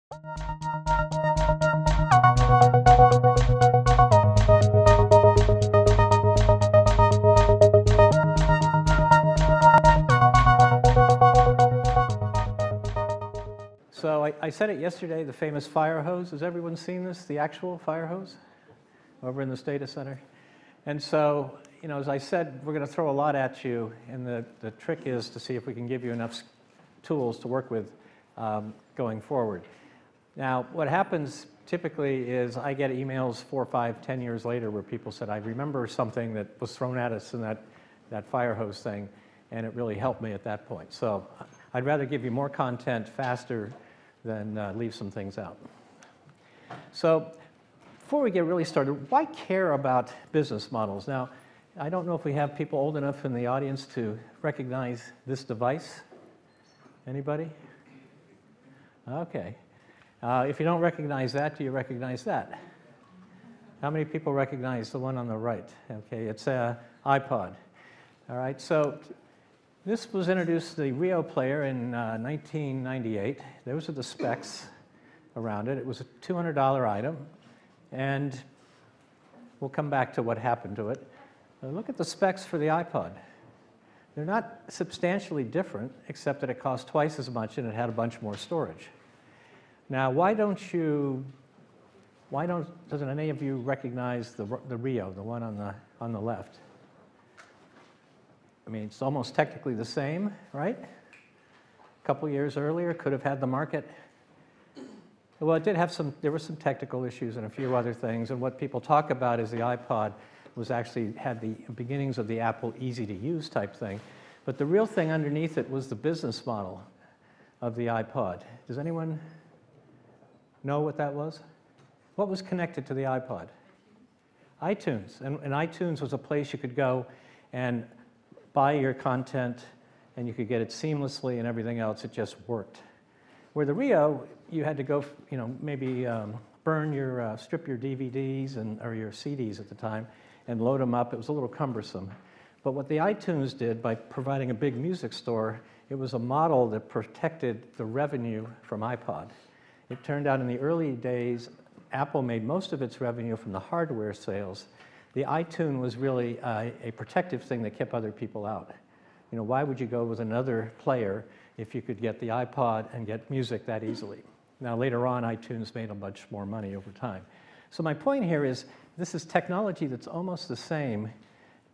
So I said it yesterday, the famous Firehose. Has everyone seen this, the actual Firehose over in this data center? And so, you know, as I said, we're going to throw a lot at you, and the trick is to see if we can give you enough tools to work with going forward. Now, what happens typically is I get emails 4, 5, 10 years later where people said, I remember something that was thrown at us in that Firehose thing, and it really helped me at that point. So I'd rather give you more content faster than leave some things out. So before we get really started, why care about business models? Now, I don't know if we have people old enough in the audience to recognize this device. Anybody? Okay. If you don't recognize that, do you recognize that? How many people recognize the one on the right? Okay, it's an iPod. All right, so this was introduced to the Rio player in 1998. Those are the specs around it. It was a $200 item, and we'll come back to what happened to it. Look at the specs for the iPod. They're not substantially different, except that it cost twice as much and it had a bunch more storage. Now, doesn't any of you recognize the Rio, the one on the left? I mean, it's almost technically the same, right? A couple years earlier, could have had the market. Well, it did have there were some technical issues and a few other things, and what people talk about is the iPod had the beginnings of the Apple easy-to-use type thing. But the real thing underneath it was the business model of the iPod. Does anyone know what that was? What was connected to the iPod? iTunes. And iTunes was a place you could go and buy your content, and you could get it seamlessly and everything else. It just worked. Where the Rio, you had to go, you know, maybe strip your DVDs or your CDs at the time and load them up. It was a little cumbersome. But what the iTunes did by providing a big music store, it was a model that protected the revenue from iPod. It turned out in the early days, Apple made most of its revenue from the hardware sales. The iTunes was really a protective thing that kept other people out. You know, why would you go with another player if you could get the iPod and get music that easily? Now, later on, iTunes made a bunch more money over time. So my point here is this is technology that's almost the same,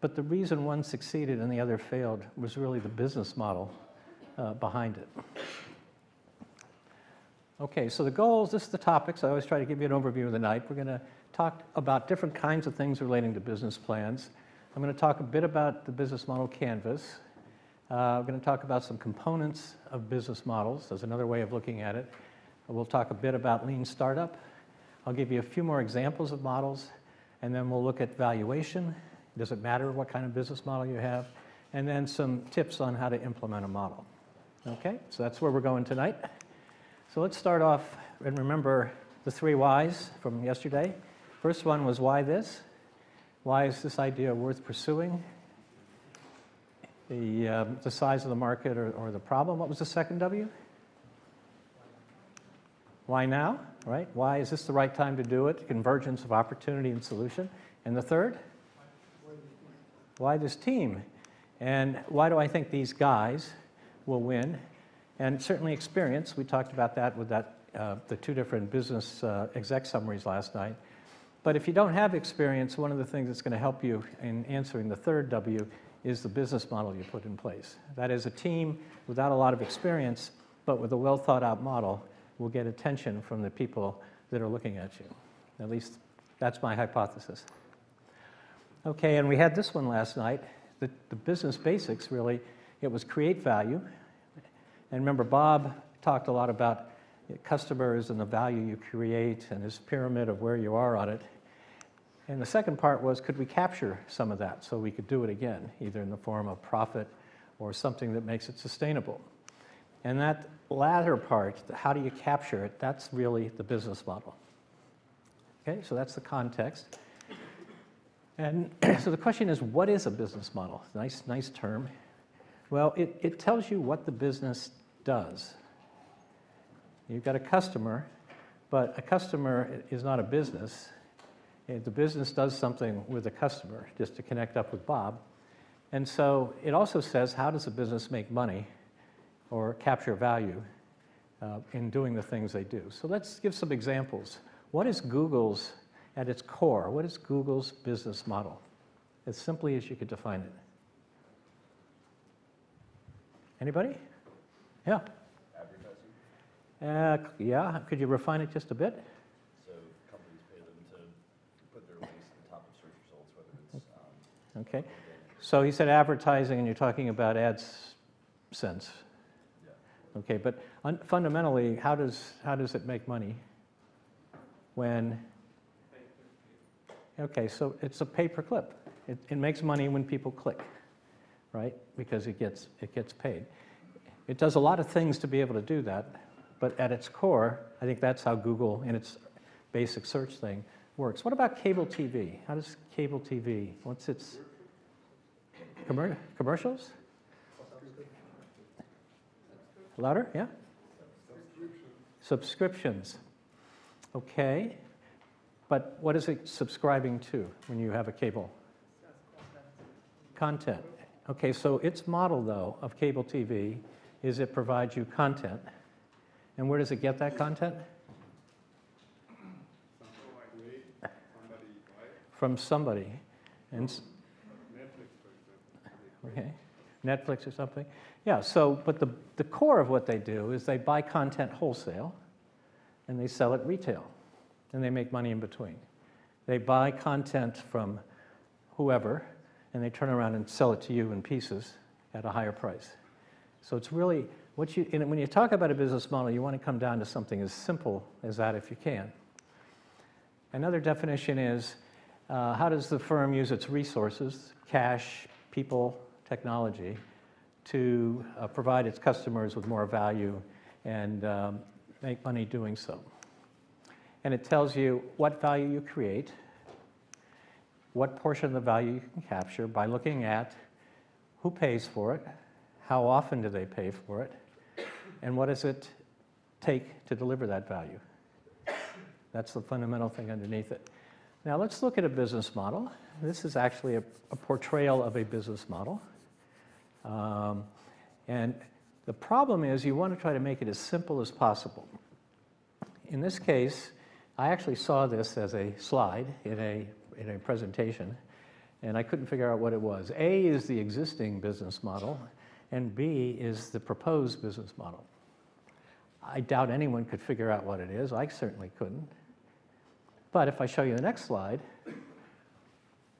but the reason one succeeded and the other failed was really the business model behind it. Okay, so the goals, this is the topics. I always try to give you an overview of the night. We're going to talk about different kinds of things relating to business plans. I'm going to talk a bit about the business model canvas. We're going to talk about some components of business models. There's another way of looking at it. We'll talk a bit about lean startup. I'll give you a few more examples of models, and then we'll look at valuation. Does it matter what kind of business model you have? And then some tips on how to implement a model. Okay, so that's where we're going tonight. So let's start off and remember the 3 whys from yesterday. First one was why this? Why is this idea worth pursuing? The size of the market or the problem. What was the second W? Why now, right? Why is this the right time to do it? Convergence of opportunity and solution. And the third? Why this team? And why do I think these guys will win? And certainly experience. We talked about that with the 2 different business exec summaries last night. But if you don't have experience, one of the things that's going to help you in answering the third W is the business model you put in place. That is, a team without a lot of experience, but with a well-thought-out model, will get attention from the people that are looking at you. At least that's my hypothesis. Okay, and we had this one last night. The business basics, really, it was create value. And remember, Bob talked a lot about customers and the value you create and his pyramid of where you are on it. And the second part was, could we capture some of that so we could do it again, either in the form of profit or something that makes it sustainable? And that latter part, how do you capture it, that's really the business model. Okay, so that's the context. And so the question is, what is a business model? Nice term. Well, it tells you what the business does. You've got a customer, But a customer is not a business. The business does something with a customer just to connect up with Bob. And so it also says, how does a business make money or capture value in doing the things they do? So let's give some examples. What is Google's, at its core, what is Google's business model? As simply as you could define it. Anybody? Yeah. Advertising? Yeah, could you refine it just a bit? So companies pay them to put their links at the top of search results, whether it's... Okay. So he said advertising, and you're talking about AdSense. Yeah. Okay, but fundamentally, how does it make money? When... Okay, so it's a pay-per-click. It makes money when people click, right? Because it gets paid. It does a lot of things to be able to do that, but at its core, I think that's how Google, in its basic search thing, works. What about cable TV? How does cable TV, what's its... Commercials? Louder, yeah? Subscriptions. Okay. But what is it subscribing to when you have a cable? Content. Okay, so its model, though, of cable TV is it provides you content. And where does it get that content? From somebody. And okay, Netflix or something. Yeah, so, but the core of what they do is they buy content wholesale and they sell it retail. And they make money in between. They buy content from whoever, and they turn around and sell it to you in pieces at a higher price. So it's really, when you talk about a business model, you want to come down to something as simple as that if you can. Another definition is, how does the firm use its resources, cash, people, technology, to provide its customers with more value and make money doing so? And it tells you what value you create, what portion of the value you can capture by looking at who pays for it, how often do they pay for it, and what does it take to deliver that value. That's the fundamental thing underneath it. Now let's look at a business model. This is actually a portrayal of a business model. And the problem is you want to try to make it as simple as possible. In this case, I actually saw this as a slide in a presentation, and I couldn't figure out what it was. A is the existing business model, and B is the proposed business model. I doubt anyone could figure out what it is. I certainly couldn't. But if I show you the next slide,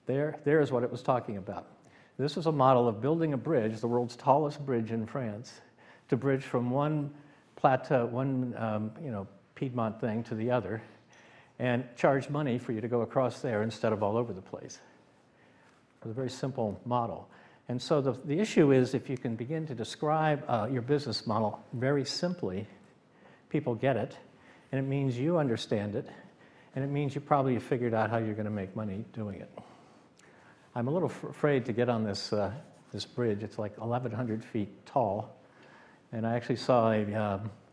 there is what it was talking about. This is a model of building a bridge, the world's tallest bridge in France, to bridge from one plateau, Piedmont thing to the other, and charge money for you to go across there instead of all over the place. It was a very simple model. And so the issue is if you can begin to describe your business model very simply, people get it, and it means you understand it, and it means you probably have figured out how you're going to make money doing it. I'm a little afraid to get on this bridge. It's like 1,100 feet tall, and I actually saw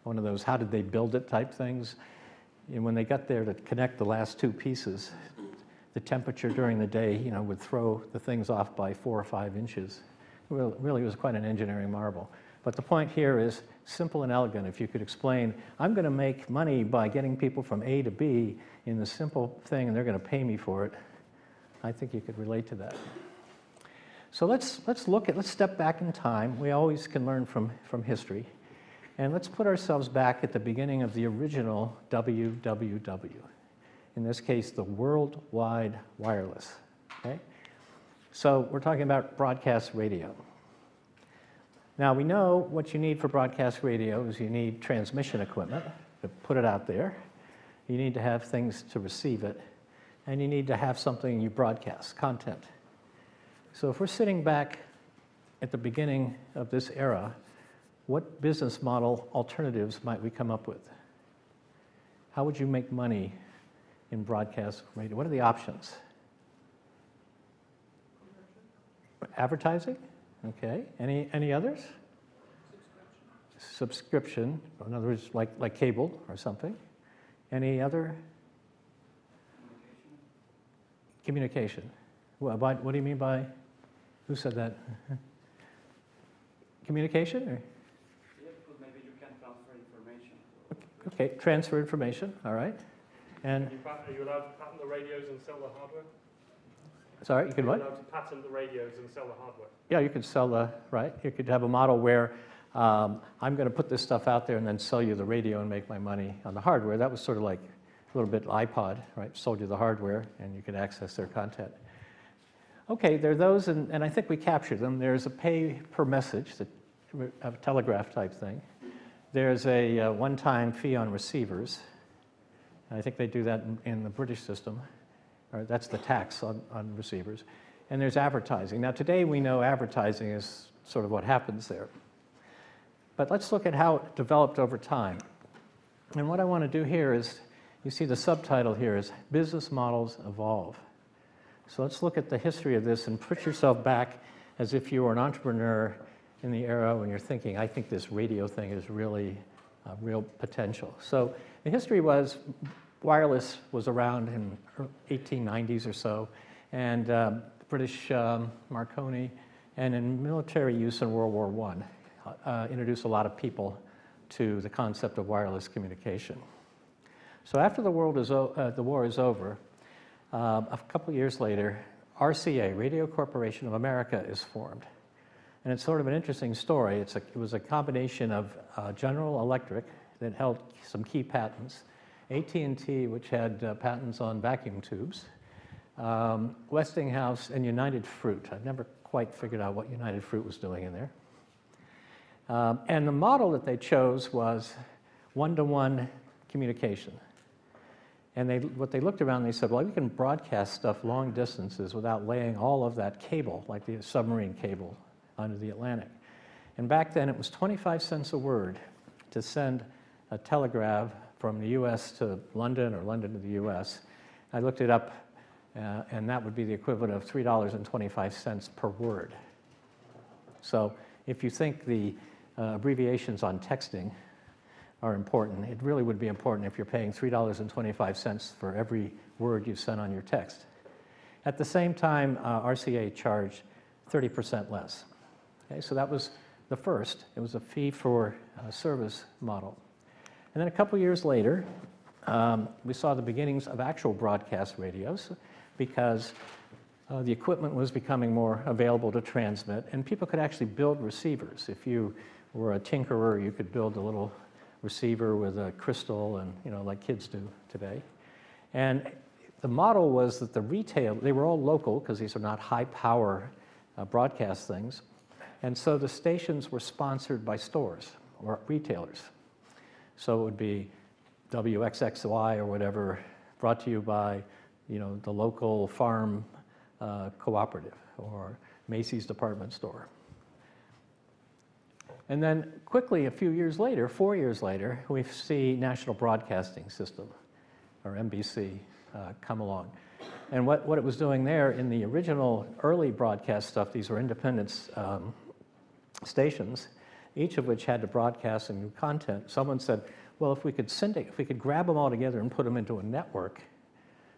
one of those how did they build it type things. And when they got there to connect the last two pieces, the temperature during the day, would throw the things off by 4 or 5 inches. It really was quite an engineering marvel. But the point here is simple and elegant. If you could explain, I'm going to make money by getting people from A to B in the simple thing, and they're going to pay me for it, I think you could relate to that. So let's step back in time. We always can learn from history. And let's put ourselves back at the beginning of the original WWW. In this case, the World Wide Wireless. Okay? So we're talking about broadcast radio. Now we know what you need for broadcast radio is you need transmission equipment to put it out there. You need to have things to receive it. And you need to have something you broadcast, content. So if we're sitting back at the beginning of this era, what business model alternatives might we come up with? How would you make money in broadcast radio? What are the options? Advertising? Okay. Any others? Subscription. In other words, like cable or something. Any other? Communication. What do you mean by, who said that? Communication? Or? Yeah, because maybe you can transfer information. Okay, transfer information, all right. And Are you allowed to patent the radios and sell the hardware? sorry, you could what? Are you allowed to patent the radios and sell the hardware? Yeah, you could sell the, right? You could have a model where I'm going to put this stuff out there and then sell you the radio and make my money on the hardware. That was sort of like a little bit iPod, right? Sold you the hardware and you could access their content. Okay, there are those, and I think we captured them. There's a pay per message, a telegraph type thing. There's a one-time fee on receivers. I think they do that in the British system. Or that's the tax on receivers. And there's advertising. Now today we know advertising is sort of what happens there. But let's look at how it developed over time. And what I want to do here is, you see the subtitle here is Business Models Evolve. So let's look at the history of this and put yourself back as if you were an entrepreneur in the era when you're thinking, I think this radio thing is really real potential. So the history was wireless was around in 1890s or so, and British Marconi, and in military use in World War I, introduced a lot of people to the concept of wireless communication. So after the war is over, a couple years later, RCA, Radio Corporation of America, is formed. And it's sort of an interesting story. It was a combination of General Electric that held some key patents, AT&T, which had patents on vacuum tubes, Westinghouse, and United Fruit. I've never quite figured out what United Fruit was doing in there. And the model that they chose was one-to-one communication. And what they looked around, they said, well, we can broadcast stuff long distances without laying all of that cable, like the submarine cable, under the Atlantic. And back then, it was 25 cents a word to send a telegraph from the US to London or London to the US. I looked it up, and that would be the equivalent of $3.25 per word. So if you think the abbreviations on texting are important, it really would be important if you're paying $3.25 for every word you send on your text. At the same time, RCA charged 30% less. Okay, so that was the first. It was a fee for service model. And then a couple years later, we saw the beginnings of actual broadcast radios because the equipment was becoming more available to transmit, and people could actually build receivers. If you were a tinkerer, you could build a little receiver with a crystal, and like kids do today. And the model was that they were all local because these are not high power broadcast things. And so the stations were sponsored by stores or retailers. So it would be WXXY or whatever, brought to you by the local farm cooperative or Macy's department store. And then quickly, a few years later, 4 years later, we see National Broadcasting System, or NBC, come along. And what it was doing there in the original early broadcast stuff, these were independent stations, each of which had to broadcast some new content. Someone said, well, if we could grab them all together and put them into a network,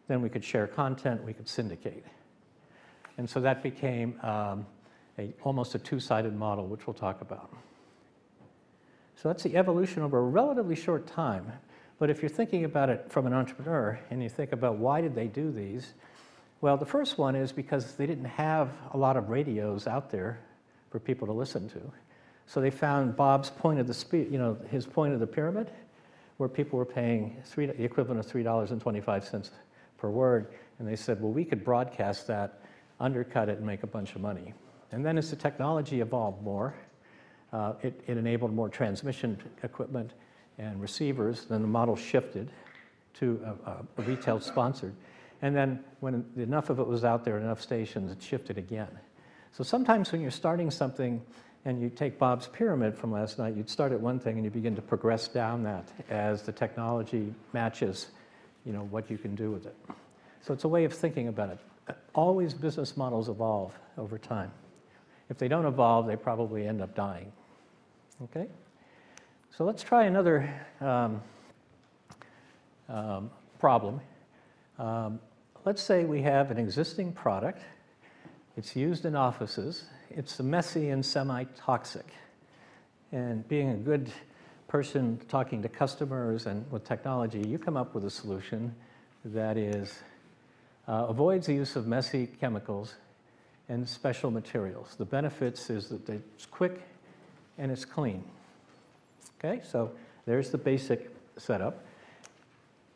then we could share content, we could syndicate. And so that became almost a two-sided model, which we'll talk about. So that's the evolution over a relatively short time. But if you're thinking about it from an entrepreneur and you think about why did they do these, well, the first one is because they didn't have a lot of radios out there for people to listen to. So they found Bob's point of his point of the pyramid, where people were paying the equivalent of $3.25 per word. And they said, well, we could broadcast that, undercut it, and make a bunch of money. And then as the technology evolved more, it enabled more transmission equipment and receivers. Then the model shifted to a retail sponsored. And then when enough of it was out there, enough stations, it shifted again. So sometimes when you're starting something and you take Bob's pyramid from last night, you'd start at one thing and you begin to progress down that as the technology matches what you can do with it. So it's a way of thinking about it. Always business models evolve over time. If they don't evolve, they probably end up dying. Okay? So let's try another problem. Let's say we have an existing product. It's used in offices. It's messy and semi-toxic. And being a good person talking to customers and with technology, you come up with a solution that avoids the use of messy chemicals and special materials. The benefits is that it's quick and it's clean. Okay, so there's the basic setup.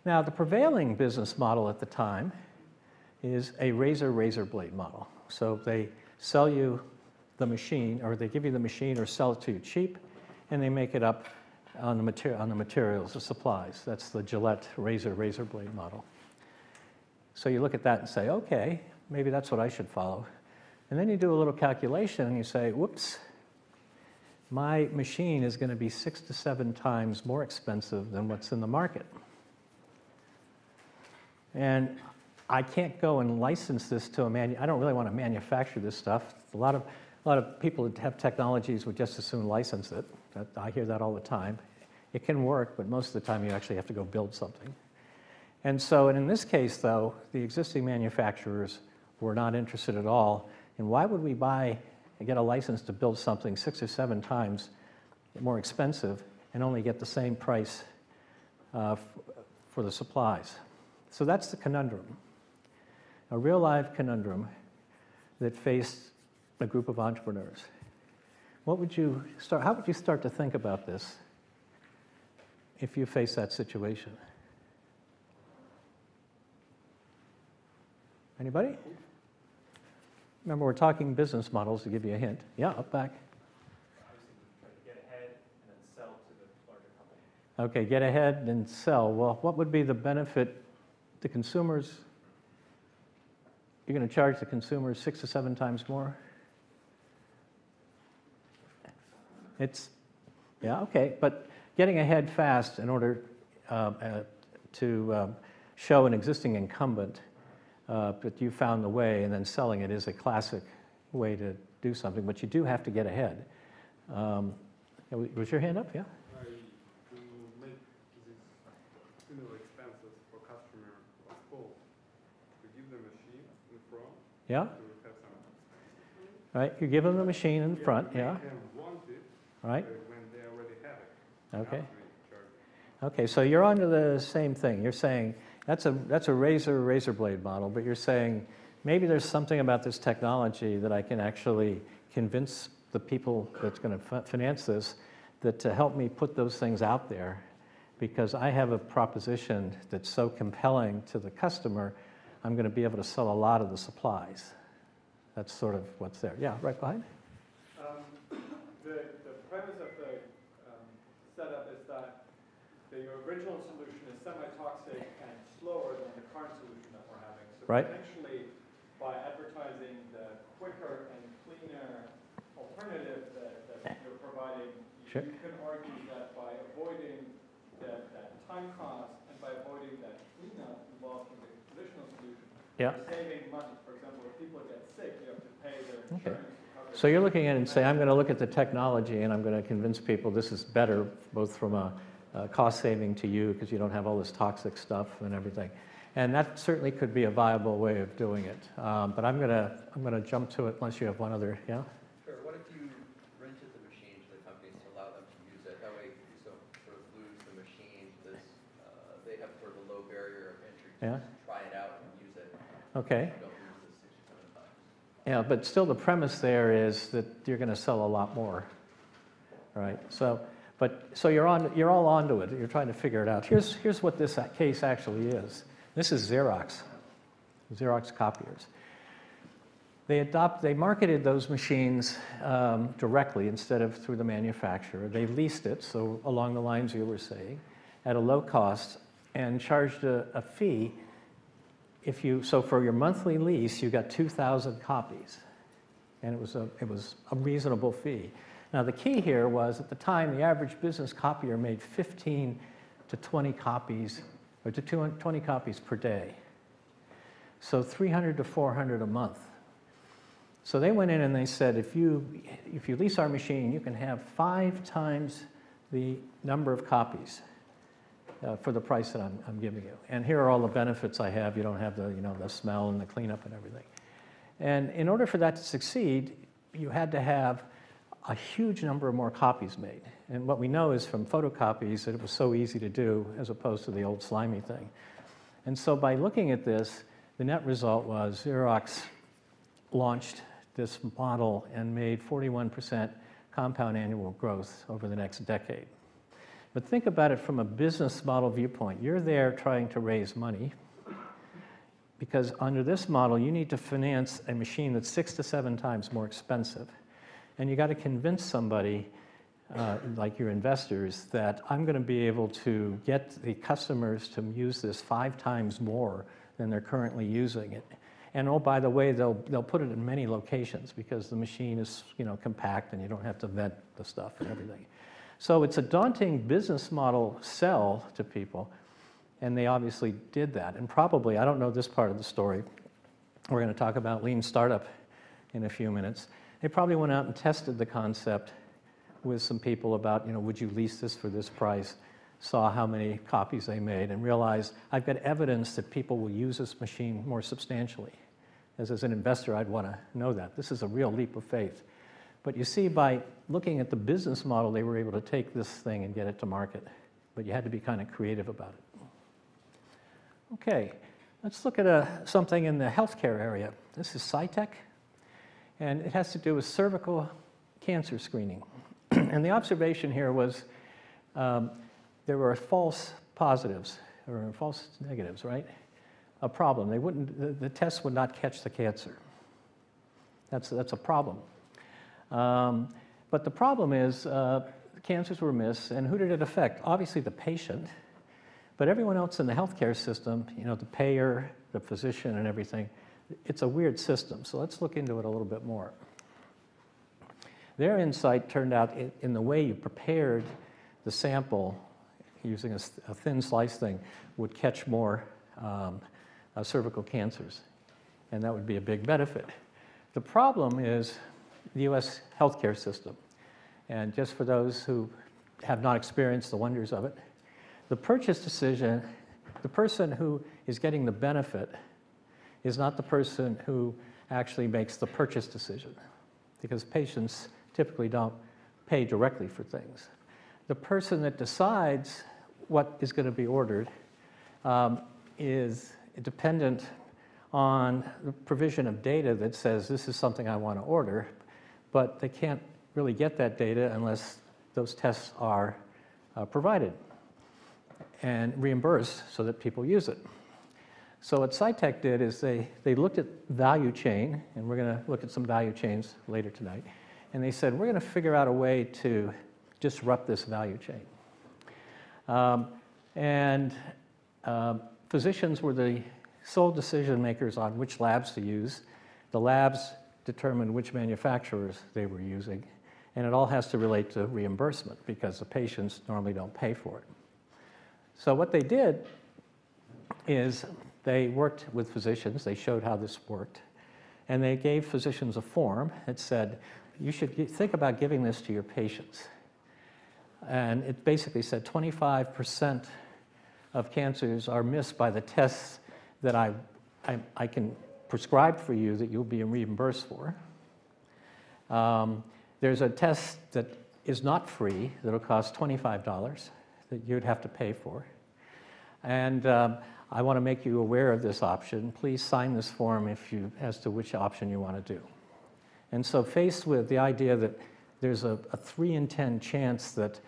Now, the prevailing business model at the time is a razor blade model. So they sell you the machine, or they give you the machine or sell it to you cheap, and they make it up on the materials, the supplies. That's the Gillette razor blade model. So you look at that and say, okay, maybe that's what I should follow. And then you do a little calculation and you say, whoops, my machine is going to be 6 to 7 times more expensive than what's in the market. And I can't go and license this to I don't really want to manufacture this stuff. A lot of people that have technologies would just as soon license it. I hear that all the time. It can work, but most of the time you actually have to go build something. And so, in this case, though, the existing manufacturers were not interested at all. And why would we get a license to build something 6 or 7 times more expensive and only get the same price for the supplies? So that's the conundrum, a real live conundrum that faced a group of entrepreneurs. How would you start to think about this if you face that situation? Anybody? Remember, we're talking business models to give you a hint. Yeah, up back. Get ahead and then sell to the larger company. Okay, get ahead and sell. Well, what would be the benefit to consumers? You're going to charge the consumers 6 to 7 times more? Yeah, okay, but getting ahead fast in order to show an existing incumbent that you found the way, and then selling it is a classic way to do something, but you do have to get ahead. Was your hand up? Yeah? To make these expenses for customer possible, to give them a machine in front. Yeah? To have some. Right, you give them the machine in front, yeah? Make them want it Right? when they already have it. Okay. After they charge. Okay, so you're onto the same thing. You're saying that's a razor blade model, but you're saying maybe there's something about this technology that I can actually convince the people that's going to finance this that to help me put those things out there, because I have a proposition that's so compelling to the customer, I'm going to be able to sell a lot of the supplies. That's sort of what's there. Yeah, right behind. The premise of the setup is that the original solution is semi-toxic and slower than the current solution that we're having. So Right. potentially, by advertising the quicker and cleaner alternative that you're providing, Sure. you can argue that by avoiding that time cost and by avoiding that cleanup involved in the traditional solution, Yeah. you're saving money. For example, if people get sick, you have to pay their Okay. insurance to cover So you're looking at it and say, I'm going to look at the technology and I'm going to convince people this is better, both from a cost saving to you because you don't have all this toxic stuff and everything. And that certainly could be a viable way of doing it. But I'm going to jump to it unless you have one other, yeah? Sure. What if you rented the machine to the companies to allow them to use it? That way you don't sort of lose the machine. They have sort of a low barrier of entry to Yeah. just try it out and use it. Okay. You don't lose the 6 or 7 times. Yeah, but still the premise there is that you're going to sell a lot more, right? So you're all onto it. You're trying to figure it out. Here's what this case actually is. This is Xerox copiers. They marketed those machines directly instead of through the manufacturer. They leased it, so along the lines you were saying, at a low cost, and charged a fee. So for your monthly lease, you got 2,000 copies, and it was a reasonable fee. Now the key here was at the time the average business copier made 15 to 20 copies, or to 20 copies per day. So 300 to 400 a month. So they went in and they said, if you lease our machine, you can have 5 times the number of copies. for the price that I'm giving you. And here are all the benefits I have. You don't have the, the smell and the cleanup and everything. And in order for that to succeed, you had to have a huge number of more copies made. And what we know is from photocopies that it was so easy to do as opposed to the old slimy thing. And so by looking at this, the net result was Xerox launched this model and made 41% compound annual growth over the next decade. But think about it from a business model viewpoint. You're there trying to raise money because under this model, you need to finance a machine that's 6 to 7 times more expensive. And you got to convince somebody, like your investors, that I'm going to be able to get the customers to use this 5 times more than they're currently using it. And oh, by the way, they'll put it in many locations because the machine is, compact and you don't have to vent the stuff and everything. So it's a daunting business model sell to people, and they obviously did that. And probably, I don't know this part of the story, we're going to talk about lean startup in a few minutes. They probably went out and tested the concept with some people about, would you lease this for this price, saw how many copies they made, and realized I've got evidence that people will use this machine more substantially. As an investor, I'd want to know that. This is a real leap of faith. But you see, by looking at the business model, they were able to take this thing and get it to market. But you had to be kind of creative about it. Okay, let's look at something in the healthcare area. This is Cytec, and it has to do with cervical cancer screening. And the observation here was there were false positives, or false negatives, right? A problem. They wouldn't, the test would not catch the cancer. That's a problem. But the problem is cancers were missed, and who did it affect? Obviously the patient, but everyone else in the healthcare system, the payer, the physician, and everything. It's a weird system, so let's look into it a little bit more. Their insight turned out in the way you prepared the sample using a thin slice thing would catch more cervical cancers, and that would be a big benefit. The problem is the U.S. healthcare system, and just for those who have not experienced the wonders of it, the purchase decision, the person who is getting the benefit is not the person who actually makes the purchase decision, because patients typically don't pay directly for things. The person that decides what is going to be ordered is dependent on the provision of data that says this is something I want to order, but they can't really get that data unless those tests are provided and reimbursed so that people use it. So what Cytec did is they looked at value chain, and we're going to look at some value chains later tonight, and they said, we're going to figure out a way to disrupt this value chain. Physicians were the sole decision makers on which labs to use. The labs determined which manufacturers they were using, and it all has to relate to reimbursement because the patients normally don't pay for it. So what they did is they worked with physicians, they showed how this worked, and they gave physicians a form that said, you should think about giving this to your patients. And it basically said 25% of cancers are missed by the tests that I can prescribe for you that you'll be reimbursed for. There's a test that is not free that'll cost $25 that you'd have to pay for. And I want to make you aware of this option. Please sign this form as to which option you want to do. And so faced with the idea that there's a 3 in 10 chance that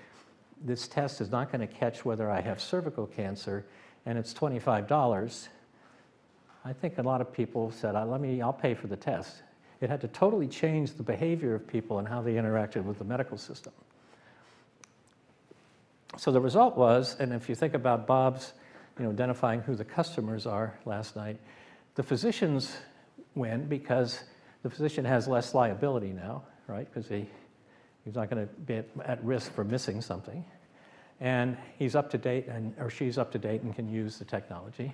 this test is not going to catch whether I have cervical cancer, and it's $25, I think a lot of people said, I'll pay for the test. It had to totally change the behavior of people and how they interacted with the medical system. So the result was, and if you think about Bob's identifying who the customers are last night, the physicians win because the physician has less liability now, right? Because he's not going to be at risk for missing something. And he's up to date, or she's up to date and can use the technology.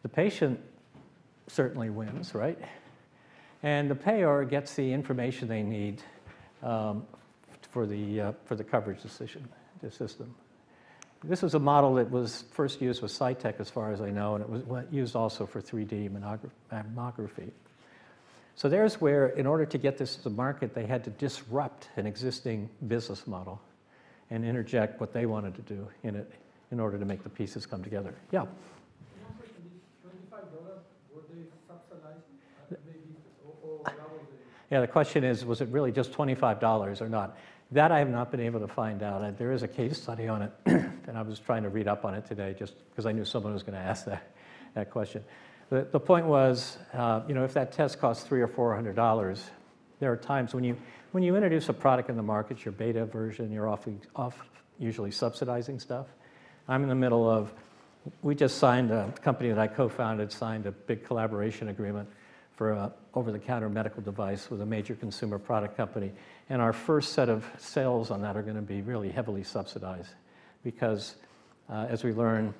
The patient certainly wins, right? And the payer gets the information they need for the coverage system. This was a model that was first used with Cytec, as far as I know, and it was used also for 3D mammography. So there's where, in order to get this to the market, they had to disrupt an existing business model and interject what they wanted to do in it in order to make the pieces come together. Yeah? $25, were they subsidizing? Or that was Yeah, the question is, was it really just $25 or not? That I have not been able to find out. There is a case study on it, and I was trying to read up on it today just because I knew someone was going to ask that question. The point was, if that test costs $300 or $400, there are times when you introduce a product in the market, your beta version, you're off usually subsidizing stuff. I'm in the middle of, we just signed, a company that I co-founded signed a big collaboration agreement for an over-the-counter medical device with a major consumer product company. And our first set of sales on that are going to be really heavily subsidized because as we learn,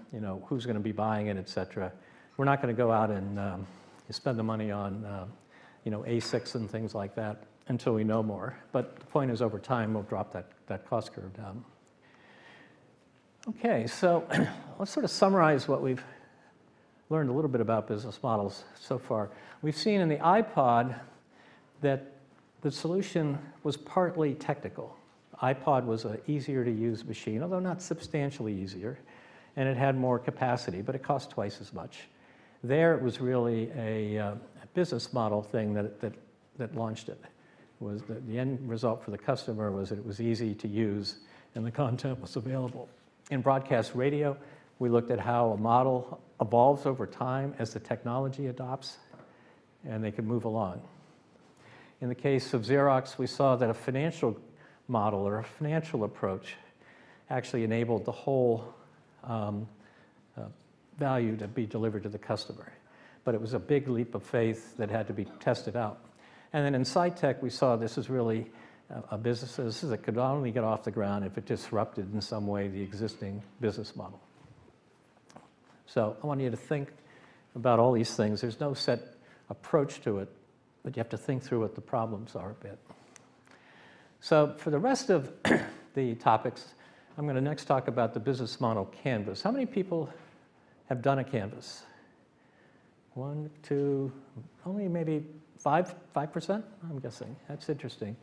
who's going to be buying it, et cetera, we're not going to go out and spend the money on, ASICs and things like that until we know more. But the point is, over time, we'll drop that cost curve down. Okay, so let's sort of summarize what we've learned a little bit about business models so far. We've seen in the iPod that the solution was partly technical. iPod was an easier to use machine, although not substantially easier, and it had more capacity, but it cost twice as much. There it was really a business model thing that launched it. Was the end result for the customer was that it was easy to use and the content was available. In broadcast radio, we looked at how a model evolves over time as the technology adopts, and they could move along. In the case of Xerox, we saw that a financial model or a financial approach actually enabled the whole value to be delivered to the customer. But it was a big leap of faith that had to be tested out. And then in Cytec, we saw this is really a business that could only get off the ground if it disrupted in some way the existing business model. So I want you to think about all these things. There's no set approach to it, but you have to think through what the problems are a bit. So for the rest of the topics, I'm going to next talk about the business model canvas. How many people have done a canvas? 1, 2, only maybe 5%, I'm guessing. That's interesting.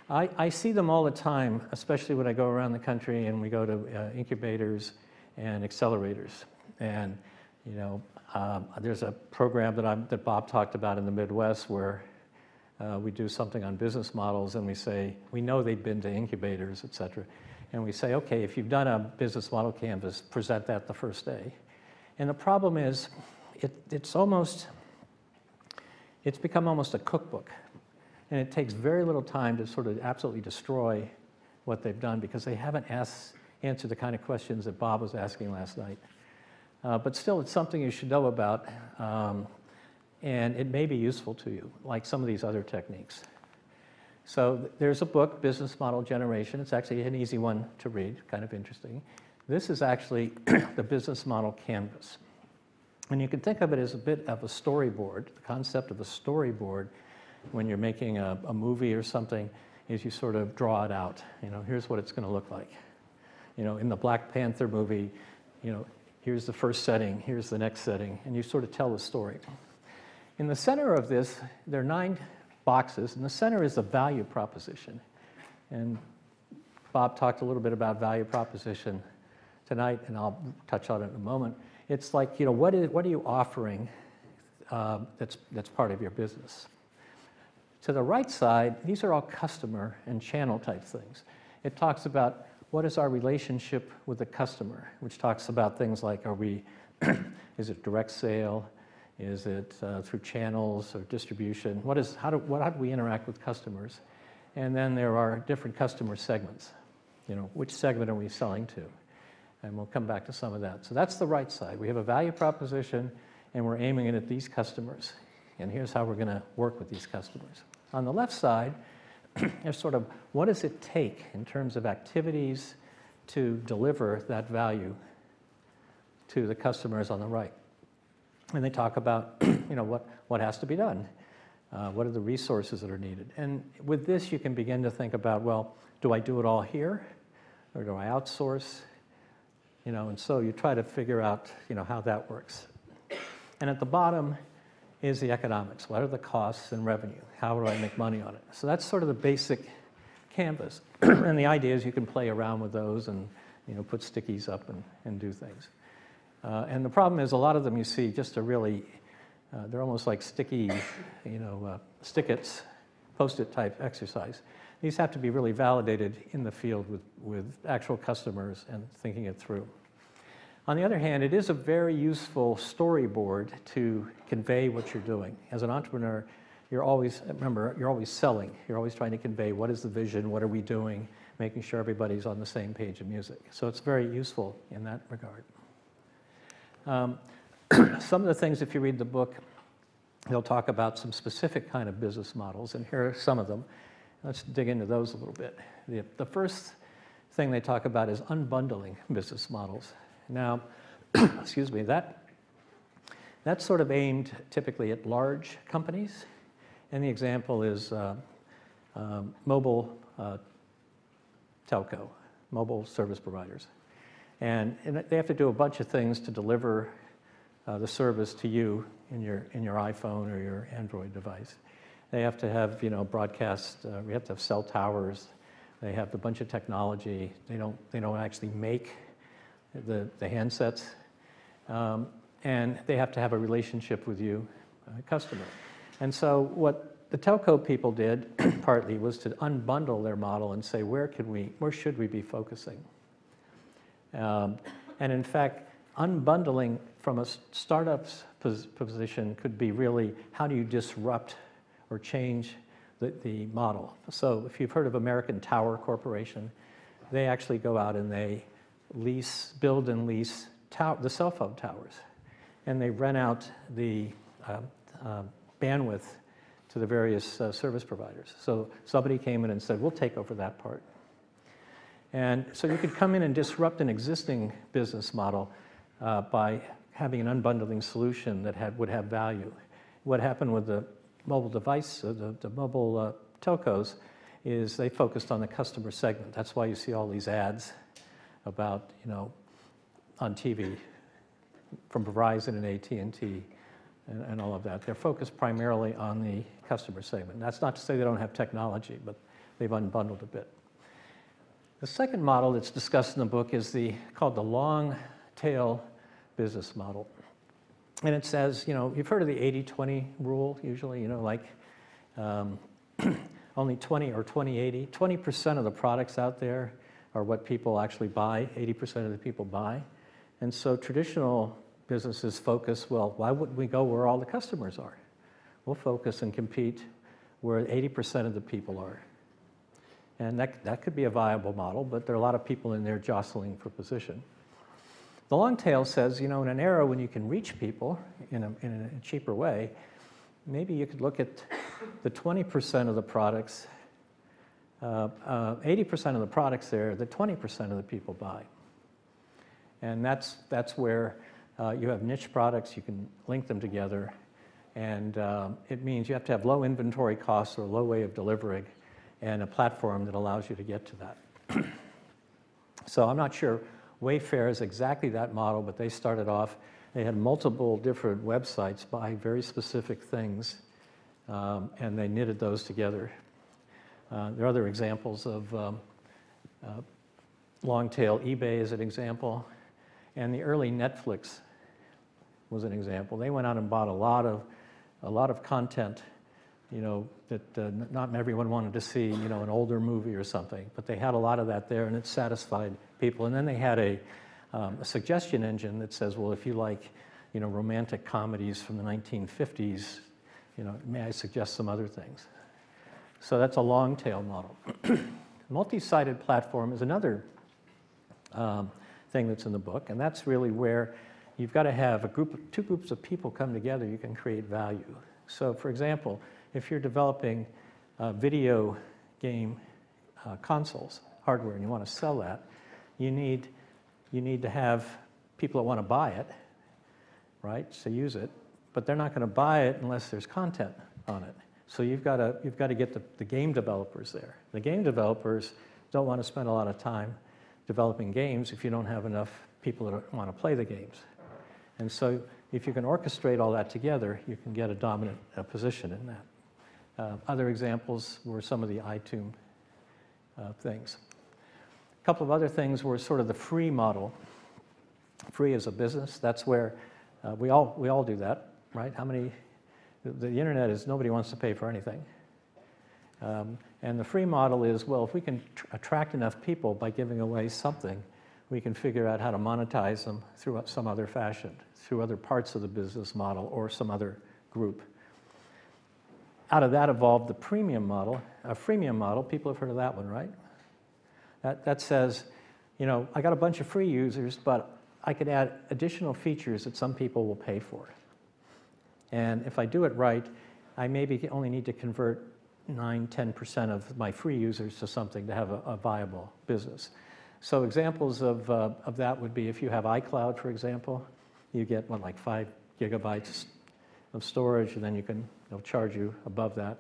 I see them all the time, especially when I go around the country and we go to incubators and accelerators. And there's a program that Bob talked about in the Midwest where we do something on business models and we say, we know they've been to incubators, et cetera. And we say, okay, if you've done a business model canvas, present that the first day. And the problem is, it's become almost a cookbook. And it takes very little time to sort of absolutely destroy what they've done because they haven't answered the kind of questions that Bob was asking last night. But still, it's something you should know about, and it may be useful to you, like some of these other techniques. So there's a book, Business Model Generation. It's actually an easy one to read, kind of interesting. This is actually the business model canvas. And you can think of it as a bit of a storyboard. The concept of a storyboard when you're making a movie or something is you sort of draw it out. Here's what it's going to look like. In the Black Panther movie, here's the first setting, here's the next setting, and you sort of tell the story. In the center of this, there are 9 boxes, and the center is the value proposition. And Bob talked a little bit about value proposition tonight, and I'll touch on it in a moment. It's like, what are you offering that's part of your business? To the right side, these are all customer and channel type things. It talks about what is our relationship with the customer, which talks about things like, is it direct sale? Is it through channels or distribution? How do we interact with customers? And then there are different customer segments. Which segment are we selling to? And we'll come back to some of that. So that's the right side. We have a value proposition, and we're aiming it at these customers. And here's how we're going to work with these customers. On the left side, there's sort of what does it take in terms of activities to deliver that value to the customers on the right. And they talk about what has to be done. What are the resources that are needed? And with this, you can begin to think about, well, do I do it all here? Or do I outsource? and so you try to figure out, how that works. And at the bottom is the economics. What are the costs and revenue? How do I make money on it? So that's sort of the basic canvas. And the idea is you can play around with those and, put stickies up and do things. And the problem is a lot of them you see just are really, they're almost like sticky, stick-its, post-it type exercise. These have to be really validated in the field with actual customers and thinking it through. On the other hand, it is a very useful storyboard to convey what you're doing. As an entrepreneur, you're always selling. You're always trying to convey what is the vision, what are we doing, making sure everybody's on the same page of music. So it's very useful in that regard. Some of the things, if you read the book, they'll talk about some specific kind of business models, and here are some of them. Let's dig into those a little bit. The first thing they talk about is unbundling business models. Now, excuse me, that's sort of aimed typically at large companies, and the example is mobile telco, mobile service providers. And they have to do a bunch of things to deliver the service to you in your iPhone or your Android device. They have to have, broadcast. We have to have cell towers. They have a bunch of technology. They don't actually make the handsets, and they have to have a relationship with you, customer. And so what the telco people did partly was to unbundle their model and say, where should we be focusing? And in fact, unbundling from a startup's position could be really, how do you disrupt or change the model? So if you've heard of American Tower Corporation, they actually go out and they build and lease the cell phone towers. And they rent out the bandwidth to the various service providers. So somebody came in and said, we'll take over that part. And so you could come in and disrupt an existing business model by having an unbundling solution that would have value. What happened with the mobile device, the mobile telcos, is they focused on the customer segment. That's why you see all these ads about, on TV from Verizon and AT&T and all of that. They're focused primarily on the customer segment. That's not to say they don't have technology, but they've unbundled a bit. The second model that's discussed in the book is called the long tail business model. And it says, you've heard of the 80-20 rule usually, like only 20 or 20-80. 20% of the products out there are what people actually buy, 80% of the people buy. And so traditional businesses focus, well, why wouldn't we go where all the customers are? We'll focus and compete where 80% of the people are. And that could be a viable model, but there are a lot of people in there jostling for position. The long tail says, in an era when you can reach people in a cheaper way, maybe you could look at the 20% of the products, 80% of the products there, the 20% of the people buy. And that's where you have niche products, you can link them together, and it means you have to have low inventory costs or low way of delivering and a platform that allows you to get to that. So I'm not sure Wayfair is exactly that model, but they started off, they had multiple different websites buy very specific things, and they knitted those together. There are other examples of long tail. eBay is an example, and the early Netflix was an example. They went out and bought a lot of content, that not everyone wanted to see, an older movie or something, but they had a lot of that there, and it satisfied people. And then they had a suggestion engine that says, well, if you like, romantic comedies from the 1950s, may I suggest some other things? So that's a long tail model. Multi-sided platform is another thing that's in the book, and that's really where you've got to have two groups of people come together, you can create value. So for example, if you're developing video game consoles, hardware, and you want to sell that, you need to have people that want to buy it, right? So use it, but they're not going to buy it unless there's content on it. So you've got to get the game developers there. The game developers don't want to spend a lot of time developing games if you don't have enough people that want to play the games. And so if you can orchestrate all that together, you can get a dominant position in that. Other examples were some of the iTunes things. A couple of other things were sort of the free model. Free as a business, that's where we all do that, right? The internet is, nobody wants to pay for anything. And the free model is, well, if we can attract enough people by giving away something, we can figure out how to monetize them through some other fashion, through other parts of the business model or some other group. Out of that evolved the premium model. A freemium model, people have heard of that one, right? That says, I got a bunch of free users, but I could add additional features that some people will pay for. And if I do it right, I maybe only need to convert 9–10% of my free users to something to have a viable business. So examples of that would be if you have iCloud, for example, you get, like 5 gigabytes of storage, and then they'll charge you above that.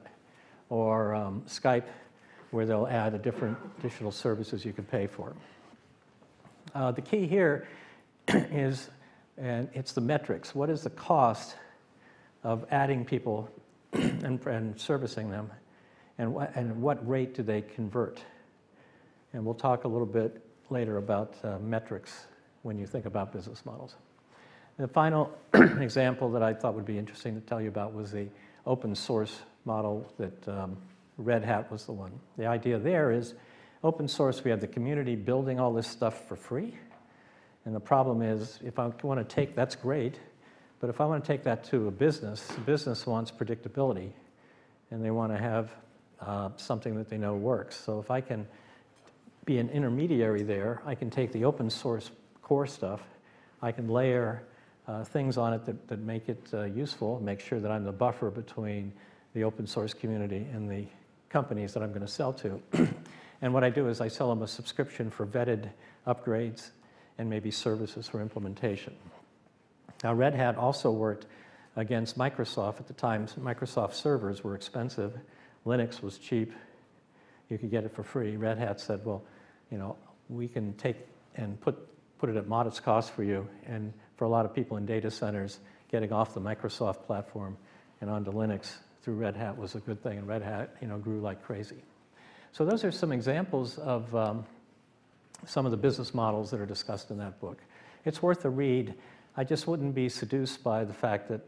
Or Skype, where they'll add additional services you can pay for. The key here is, and it's the metrics. What is the cost of adding people and servicing them, and what rate do they convert? And we'll talk a little bit later about metrics when you think about business models. The final example that I thought would be interesting to tell you about was the open source model that Red Hat was the one. The idea there is open source, we have the community building all this stuff for free. And the problem is, if I want to take, that's great, but if I want to take that to a business, the business wants predictability, and they want to have something that they know works. So if I can be an intermediary there, I can take the open source core stuff, I can layer things on it that make it useful, make sure that I'm the buffer between the open source community and the companies that I'm going to sell to. And what I do is I sell them a subscription for vetted upgrades and maybe services for implementation. Now, Red Hat also worked against Microsoft at the time. Microsoft servers were expensive. Linux was cheap. You could get it for free. Red Hat said, well, we can take and put it at modest cost for you. And for a lot of people in data centers, getting off the Microsoft platform and onto Linux through Red Hat was a good thing. And Red Hat, grew like crazy. So those are some examples of some of the business models that are discussed in that book. It's worth a read. I just wouldn't be seduced by the fact that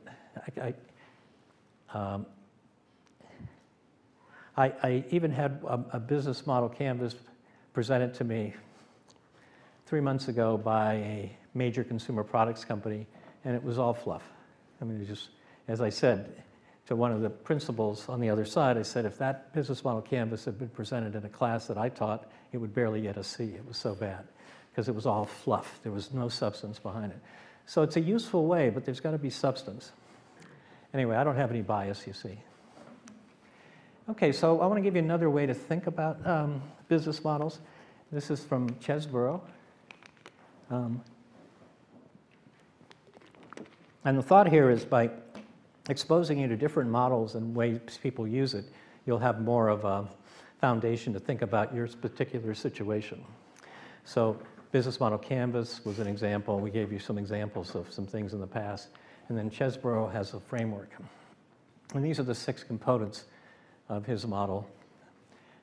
I even had a business model canvas presented to me 3 months ago by a major consumer products company, and it was all fluff. I mean, it just, as I said to one of the principals on the other side, I said, if that business model canvas had been presented in a class that I taught, it would barely get a C. It was so bad, because it was all fluff. There was no substance behind it. So it's a useful way, but there's got to be substance. Anyway, I don't have any bias, you see. Okay, so I want to give you another way to think about business models. This is from Chesbrough. And the thought here is by exposing you to different models and ways people use it, you'll have more of a foundation to think about your particular situation. So business model canvas was an example. We gave you some examples of some things in the past. And then Chesbrough has a framework. And these are the 6 components of his model.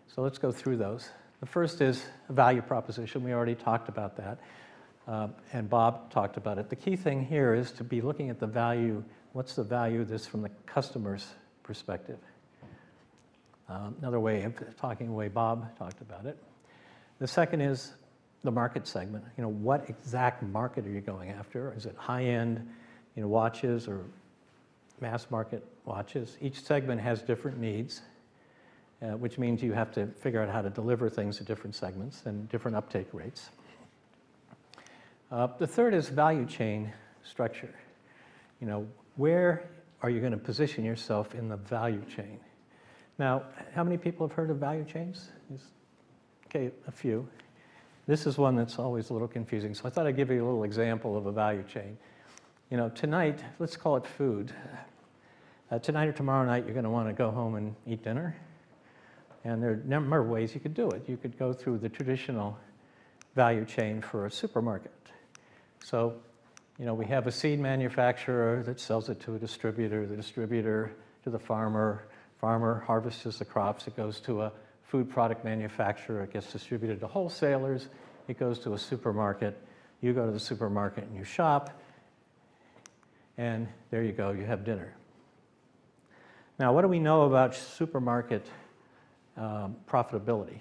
So let's go through those. The first is a value proposition. We already talked about that. And Bob talked about it. The key thing here is to be looking at the value. What's the value of this from the customer's perspective? Another way of talking, the way Bob talked about it. The second is the market segment. What exact market are you going after? Is it high-end, watches or mass market watches? Each segment has different needs, which means you have to figure out how to deliver things to different segments and different uptake rates. The third is value chain structure. Where are you going to position yourself in the value chain? Now, how many people have heard of value chains? Okay, a few. This is one that's always a little confusing, so I thought I'd give you a little example of a value chain. Tonight, let's call it food. Tonight or tomorrow night, you're going to want to go home and eat dinner. And there are a number of ways you could do it. You could go through the traditional value chain for a supermarket. So, we have a seed manufacturer that sells it to a distributor, the distributor to the farmer, farmer harvests the crops, it goes to a food product manufacturer, it gets distributed to wholesalers, it goes to a supermarket, you go to the supermarket and you shop, and there you go, you have dinner. Now, what do we know about supermarket profitability?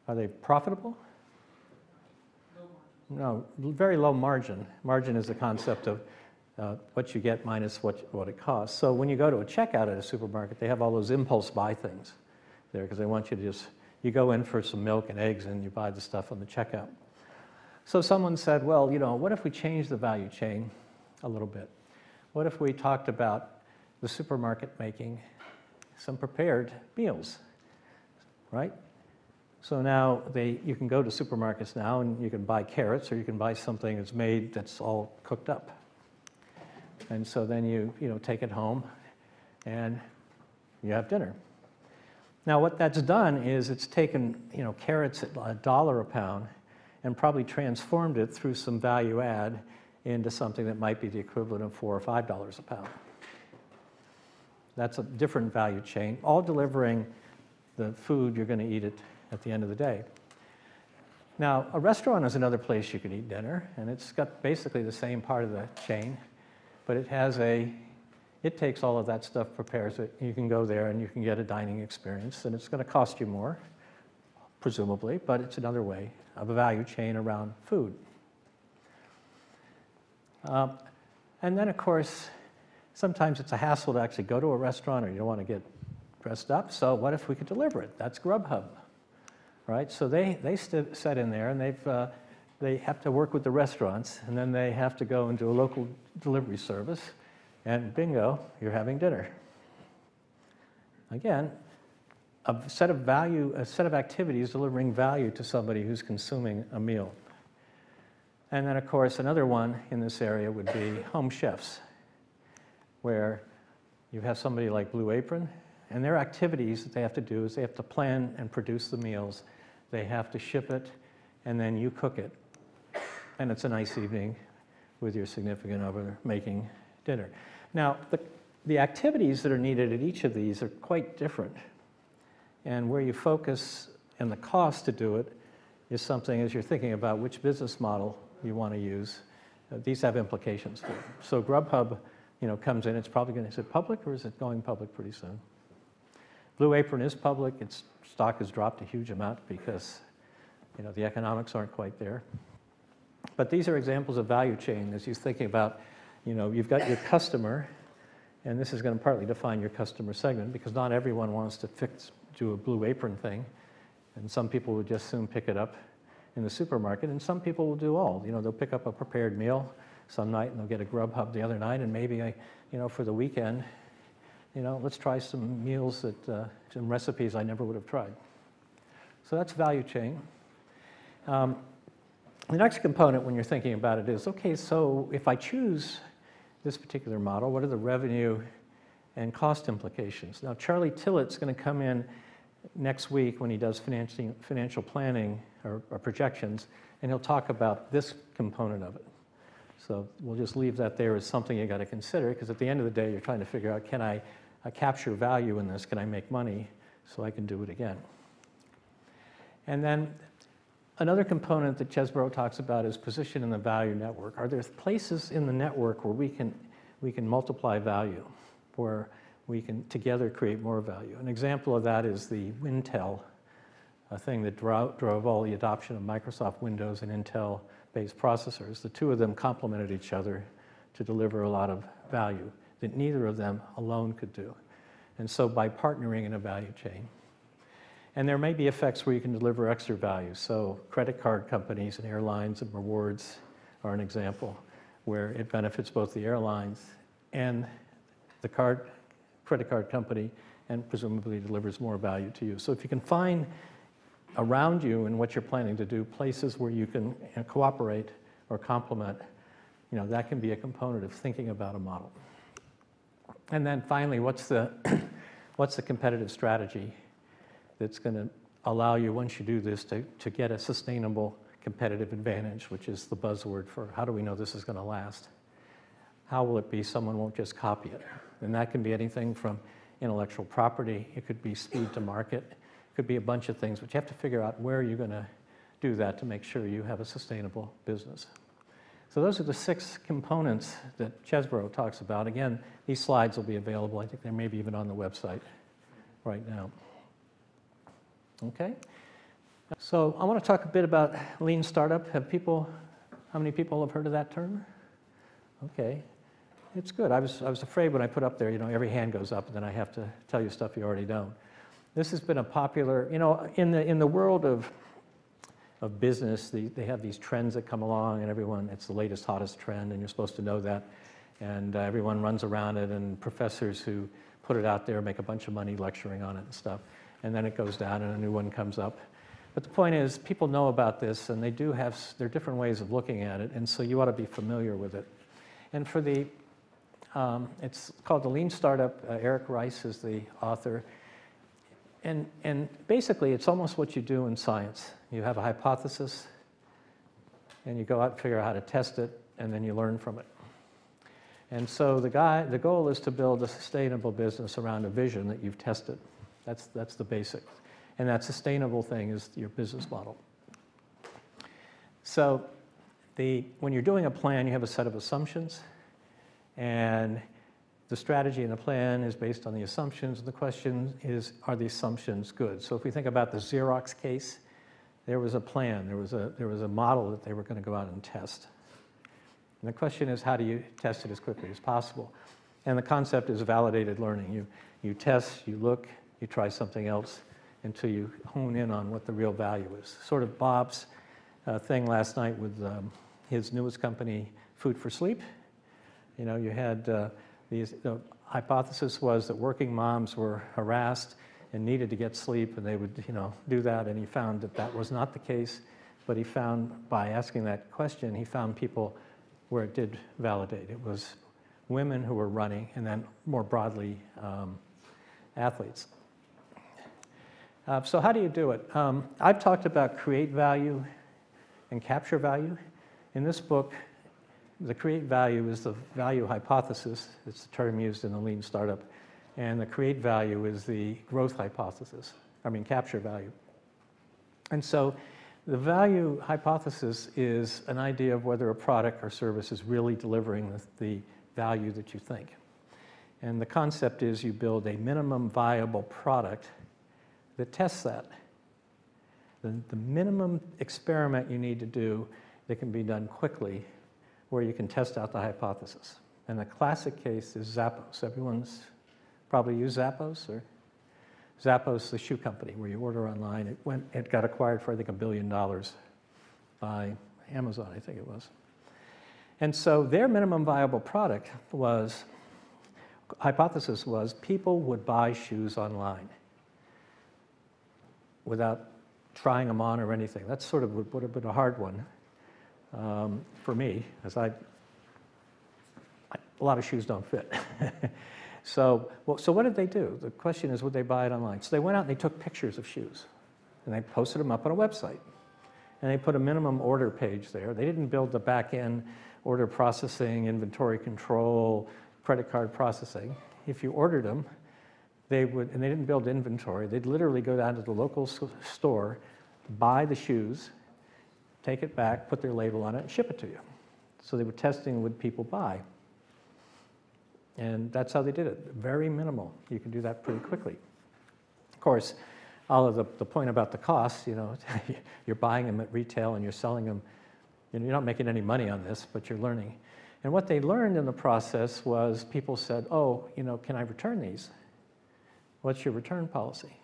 Are they profitable? No, very low margin. Margin is the concept of what you get minus what it costs. So when you go to a checkout at a supermarket, they have all those impulse buy things there because they want you to you go in for some milk and eggs and you buy the stuff on the checkout. So someone said, well, what if we change the value chain a little bit? What if we talked about the supermarket making some prepared meals, right? So now you can go to supermarkets now and you can buy carrots or you can buy something that's made that's all cooked up. And so then you take it home and you have dinner. Now what that's done is it's taken carrots at $1 a pound and probably transformed it through some value add into something that might be the equivalent of $4 or $5 a pound. That's a different value chain, all delivering the food you're going to eat at the end of the day. Now, a restaurant is another place you can eat dinner, and it's got basically the same part of the chain, but it takes all of that stuff, prepares it, you can go there and you can get a dining experience, and it's going to cost you more, presumably, but it's another way of a value chain around food. And then, of course, sometimes it's a hassle to actually go to a restaurant or you don't want to get dressed up, so what if we could deliver it? That's Grubhub, right? So they set in there and they have to work with the restaurants, and then they have to go and do a local delivery service, and bingo, you're having dinner. Again, a set of activities delivering value to somebody who's consuming a meal. And then, of course, another one in this area would be home chefs, where you have somebody like Blue Apron, and their activities that they have to do is they have to plan and produce the meals, they have to ship it, and then you cook it. And it's a nice evening with your significant other making dinner. Now, the activities that are needed at each of these are quite different. And where you focus and the cost to do it is something, as you're thinking about which business model you want to use, these have implications for it. So Grubhub, comes in, it's probably going to, is it public or is it going public pretty soon? Blue Apron is public, its stock has dropped a huge amount because, the economics aren't quite there. But these are examples of value chain as you're thinking about, you've got your customer, and this is going to partly define your customer segment because not everyone wants to do a Blue Apron thing, and some people would just soon pick it up in the supermarket, and some people will do all. They'll pick up a prepared meal some night and they'll get a Grubhub the other night, and maybe for the weekend, let's try some meals some recipes I never would have tried. So that's value chain. The next component when you're thinking about it is, okay, so if I choose this particular model, what are the revenue and cost implications? Now, Charlie Tillett's going to come in next week when he does financial planning or projections, and he'll talk about this component of it. So we'll just leave that there as something you got to consider, because at the end of the day, you're trying to figure out, can I capture value in this? Can I make money so I can do it again? And then another component that Chesbrough talks about is position in the value network. Are there places in the network where we can multiply value, where we can together create more value? An example of that is the Wintel, a thing that drove all the adoption of Microsoft Windows and Intel-based processors. The two of them complemented each other to deliver a lot of value that neither of them alone could do. And so by partnering in a value chain. And there may be effects where you can deliver extra value. So credit card companies and airlines and rewards are an example where it benefits both the airlines and the credit card company, and presumably delivers more value to you. So if you can find around you and what you're planning to do places where you can cooperate or complement, that can be a component of thinking about a model. And then finally, what's the competitive strategy that's going to allow you, once you do this, to get a sustainable competitive advantage, which is the buzzword for how do we know this is going to last? How will it be someone won't just copy it? And that can be anything from intellectual property, it could be speed to market, it could be a bunch of things, but you have to figure out where you're going to do that to make sure you have a sustainable business. So those are the 6 components that Chesbrough talks about. Again, these slides will be available. I think they're maybe even on the website right now. Okay? So I want to talk a bit about lean startup. How many people have heard of that term? Okay. It's good. I was afraid when I put up there, every hand goes up, and then I have to tell you stuff you already know. This has been a popular, in the world of business, they have these trends that come along, and it's the latest, hottest trend, and you're supposed to know that. And everyone runs around it, and professors who put it out there make a bunch of money lecturing on it and stuff. And then it goes down, and a new one comes up. But the point is, people know about this, and there are different ways of looking at it, and so you ought to be familiar with it. And for it's called The Lean Startup. Eric Rice is the author. And basically, it's almost what you do in science. You have a hypothesis, and you go out and figure out how to test it, and then you learn from it. And so the goal is to build a sustainable business around a vision that you've tested. That's the basic. And that sustainable thing is your business model. So when you're doing a plan, you have a set of assumptions, and the strategy and the plan is based on the assumptions. And the question is, are the assumptions good? So if we think about the Xerox case, there was a plan, there was a model that they were going to go out and test. And the question is, how do you test it as quickly as possible? And the concept is validated learning. You test, you look, you try something else until you hone in on what the real value is. Sort of Bob's thing last night with his newest company, Food for Sleep. You had the hypothesis was that working moms were harassed and needed to get sleep, and they would, do that, and he found that was not the case. But he found, by asking that question, he found people where it did validate. It was women who were running, and then more broadly, athletes. So how do you do it? I've talked about create value and capture value. In this book, the create value is the value hypothesis. It's the term used in the lean startup. And the create value is the growth hypothesis. Capture value. And so the value hypothesis is an idea of whether a product or service is really delivering the value that you think. And the concept is you build a minimum viable product that tests that. The minimum experiment you need to do that can be done quickly, where you can test out the hypothesis. And the classic case is Zappos. Everyone's probably used Zappos, or Zappos, the shoe company, where you order online. It got acquired for, I think, $1 billion by Amazon, I think it was. And so their minimum viable product hypothesis was people would buy shoes online without trying them on or anything. That sort of would have been a hard one for me, as a lot of shoes don't fit. So what did they do? The question is, would they buy it online? So they went out and they took pictures of shoes, and they posted them up on a website. And they put a minimum order page there. They didn't build the back-end order processing, inventory control, credit card processing. If you ordered them, and they didn't build inventory, they'd literally go down to the local store, buy the shoes, take it back, put their label on it, and ship it to you. So they were testing, would people buy? And that's how they did it. Very minimal. You can do that pretty quickly. Of course, all of the point about the cost, you're buying them at retail and you're selling them. You're not making any money on this, but you're learning. And what they learned in the process was people said, oh, can I return these? What's your return policy?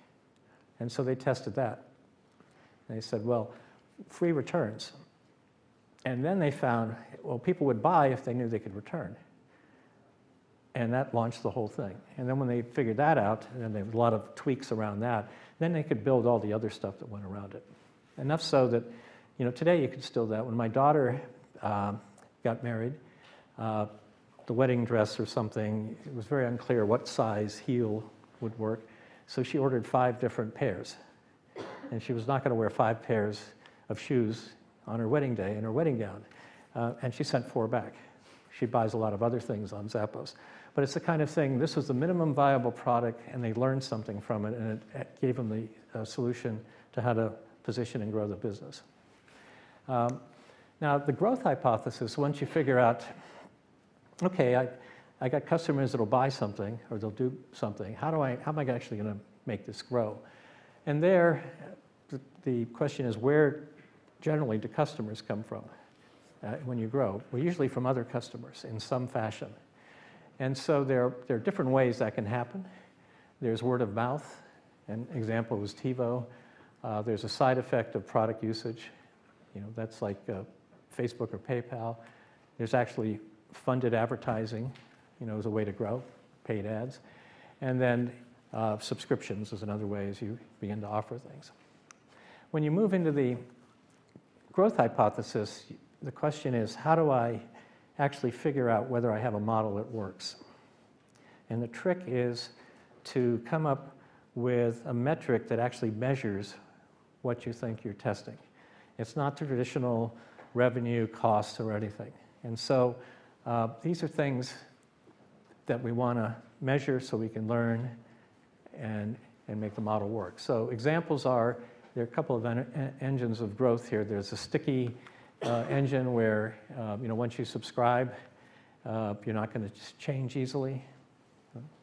And so they tested that. And they said, well, free returns. And then they found, well, people would buy if they knew they could return. And that launched the whole thing. And then when they figured that out, and there were a lot of tweaks around that, then they could build all the other stuff that went around it. Enough so that, today you can still do that. When my daughter got married, the wedding dress or something, it was very unclear what size heel would work. So she ordered 5 different pairs. and she was not going to wear 5 pairs of shoes on her wedding day in her wedding gown. And she sent 4 back. She buys a lot of other things on Zappos. But it's the kind of thing, this was the minimum viable product, and they learned something from it, and it gave them the solution to how to position and grow the business. Now, the growth hypothesis, once you figure out, okay, I got customers that'll buy something, or they'll do something, how am I actually going to make this grow? And there, the question is, where generally do customers come from when you grow? Well, usually from other customers in some fashion. And so there are different ways that can happen. There's word of mouth. An example was TiVo. There's a side effect of product usage. That's like Facebook or PayPal. There's actually funded advertising, as a way to grow, paid ads. And then subscriptions is another way as you begin to offer things. When you move into the growth hypothesis, the question is, how do I actually figure out whether I have a model that works? And the trick is to come up with a metric that actually measures what you think you're testing. It's not the traditional revenue, costs, or anything. And so these are things that we want to measure so we can learn and make the model work. So examples are, there are a couple of engines of growth here. There's a sticky engine where, once you subscribe, you're not going to change easily.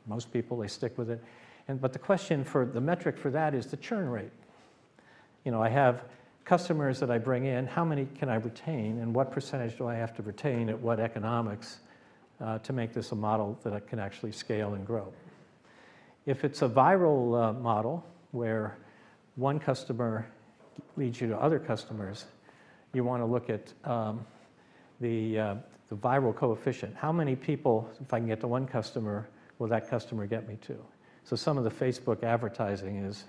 Most people, they stick with it. But the question for the metric for that is the churn rate. I have customers that I bring in, how many can I retain, and what percentage do I have to retain at what economics to make this a model that I can actually scale and grow? If it's a viral model where one customer leads you to other customers, you want to look at the viral coefficient. How many people, if I can get to one customer, will that customer get me to? So some of the Facebook advertising is,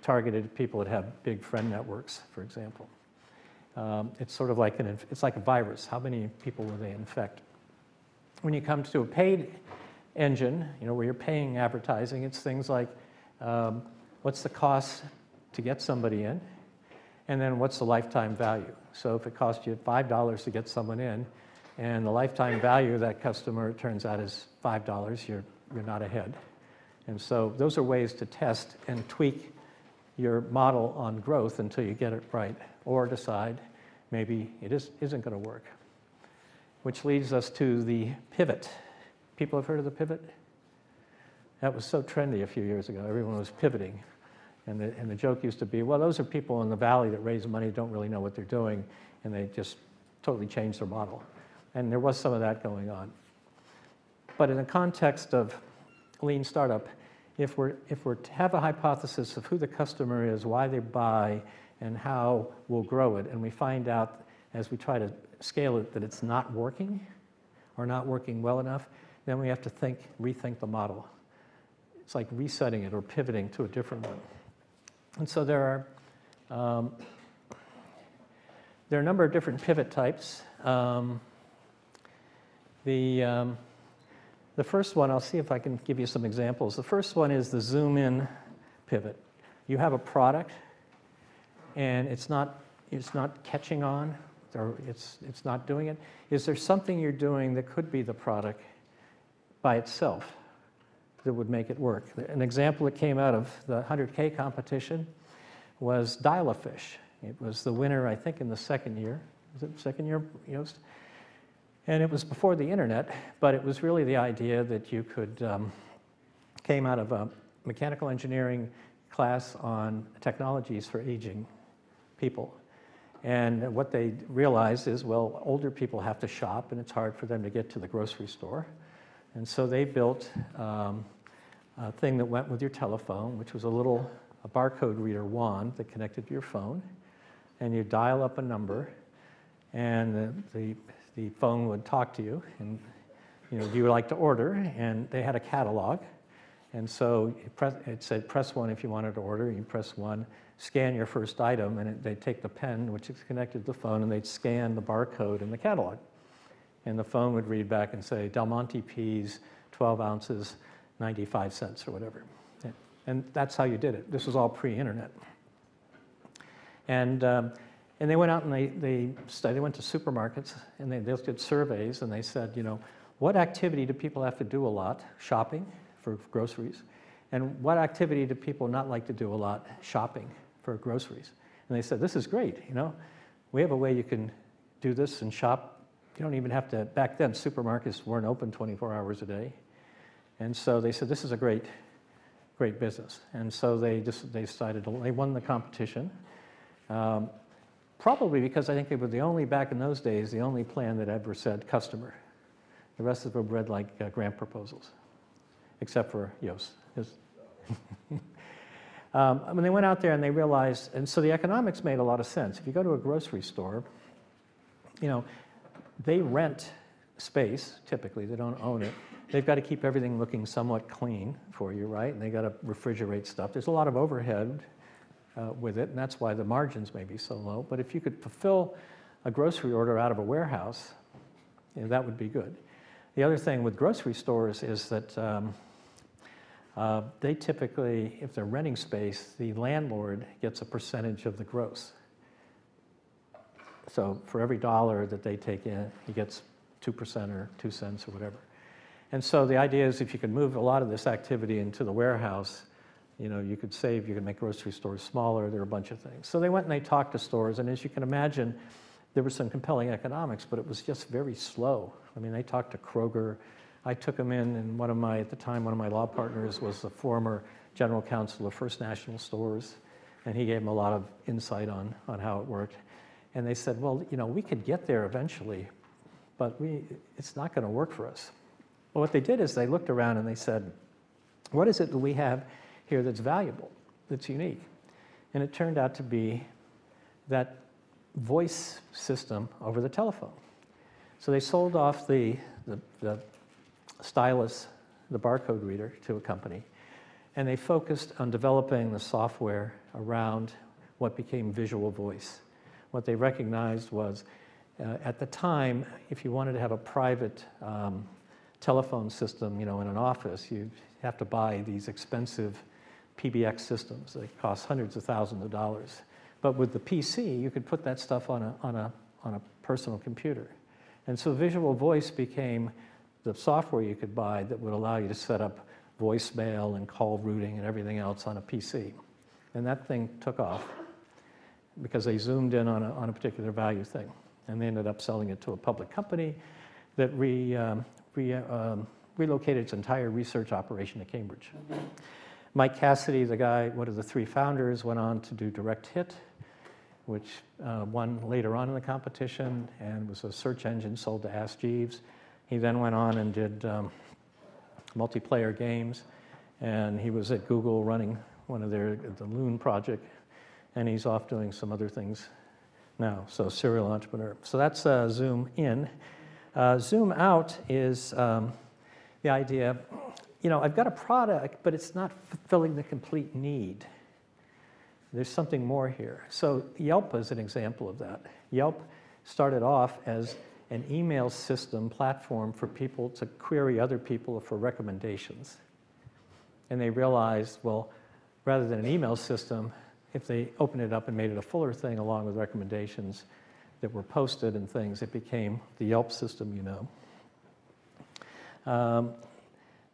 targeted at people that have big friend networks, for example. It's sort of like it's like a virus. How many people will they infect? When you come to a paid engine, where you're paying advertising, it's things like what's the cost to get somebody in, and then what's the lifetime value. So if it costs you $5 to get someone in, and the lifetime value of that customer turns out is $5, you're not ahead. And so those are ways to test and tweak your model on growth until you get it right, or decide maybe it isn't going to work. Which leads us to the pivot. People have heard of the pivot? That was so trendy a few years ago. Everyone was pivoting. And the joke used to be, well, those are people in the valley that raise money, don't really know what they're doing, and they just totally changed their model. And there was some of that going on. But in the context of lean startup, if we're to have a hypothesis of who the customer is, why they buy, and how we'll grow it, and we find out as we try to scale it that it's not working or not working well enough, then we have to rethink the model. It's like resetting it or pivoting to a different one. And so there are a number of different pivot types. The first one, I'll see if I can give you some examples. The first one is the zoom in pivot. You have a product, and it's not catching on, or it's not doing it. Is there something you're doing that could be the product by itself that would make it work? An example that came out of the 100K competition was Dial-A-Fish. It was the winner, I think, in the second year. Was it second year, Yost? And it was before the internet, but it was really the idea that you could, came out of a mechanical engineering class on technologies for aging people. And what they realized is, well, older people have to shop, and it's hard for them to get to the grocery store. And so they built a thing that went with your telephone, which was a barcode reader wand that connected to your phone. And you dial up a number, and the phone would talk to you, and you would like to order, and they had a catalog. And so it said, press 1 if you wanted to order. You press 1, scan your first item, and they'd take the pen, which is connected to the phone, and they'd scan the barcode in the catalog. And the phone would read back and say, Del Monte peas, 12 ounces, 95 cents, or whatever. And that's how you did it. This was all pre-internet. And they went out and they went to supermarkets and they looked at surveys and they said, you know, what activity do people have to do a lot? Shopping for groceries. And what activity do people not like to do a lot? Shopping for groceries. And they said, this is great, you know. We have a way you can do this and shop. You don't even have to, back then supermarkets weren't open 24 hours a day. And so they said, this is a great business. And so they decided, they won the competition. Probably because I think they were the only, back in those days, the only plan that ever said customer. The rest of them read like grant proposals, except for Yoast. When they went out there and they realized, and so the economics made a lot of sense. If you go to a grocery store, you know, they rent space, typically, they don't own it. They've got to keep everything looking somewhat clean for you, right? And they got to refrigerate stuff. There's a lot of overhead with it, and that's why the margins may be so low. But if you could fulfill a grocery order out of a warehouse, you know, that would be good. The other thing with grocery stores is that they typically, if they're renting space, the landlord gets a percentage of the gross. So for every $1 that they take in, he gets 2% or 2 cents or whatever. And so the idea is if you can move a lot of this activity into the warehouse, you know, you could save, you could make grocery stores smaller, there are a bunch of things. So they went and they talked to stores, and as you can imagine, there was some compelling economics, but it was just very slow. I mean, they talked to Kroger. I took them in, and at the time, one of my law partners was the former general counsel of First National Stores, and he gave them a lot of insight on how it worked. And they said, well, you know, we could get there eventually, but it's not going to work for us. Well, what they did is they looked around and they said, what is it that we have here that's valuable, that's unique? And it turned out to be that voice system over the telephone. So they sold off the stylus, the barcode reader, to a company, and they focused on developing the software around what became visual voice. What they recognized was, at the time, if you wanted to have a private telephone system, you know, in an office, you'd have to buy these expensive PBX systems. They cost hundreds of thousands of dollars. But with the PC, you could put that stuff on a personal computer. And so visual voice became the software you could buy that would allow you to set up voicemail and call routing and everything else on a PC. And that thing took off because they zoomed in on a particular value thing. And they ended up selling it to a public company that relocated its entire research operation to Cambridge. Mike Cassidy, the guy, one of the 3 founders, went on to do Direct Hit, which won later on in the competition and was a search engine sold to Ask Jeeves. He then went on and did multiplayer games, and he was at Google running the Loon project, and he's off doing some other things now, so serial entrepreneur. So that's Zoom in. Zoom out is the idea, you know, I've got a product, but it's not fulfilling the complete need. There's something more here. So Yelp is an example of that. Yelp started off as an email system platform for people to query other people for recommendations. And they realized, well, rather than an email system, if they opened it up and made it a fuller thing along with recommendations that were posted and things, it became the Yelp system, you know.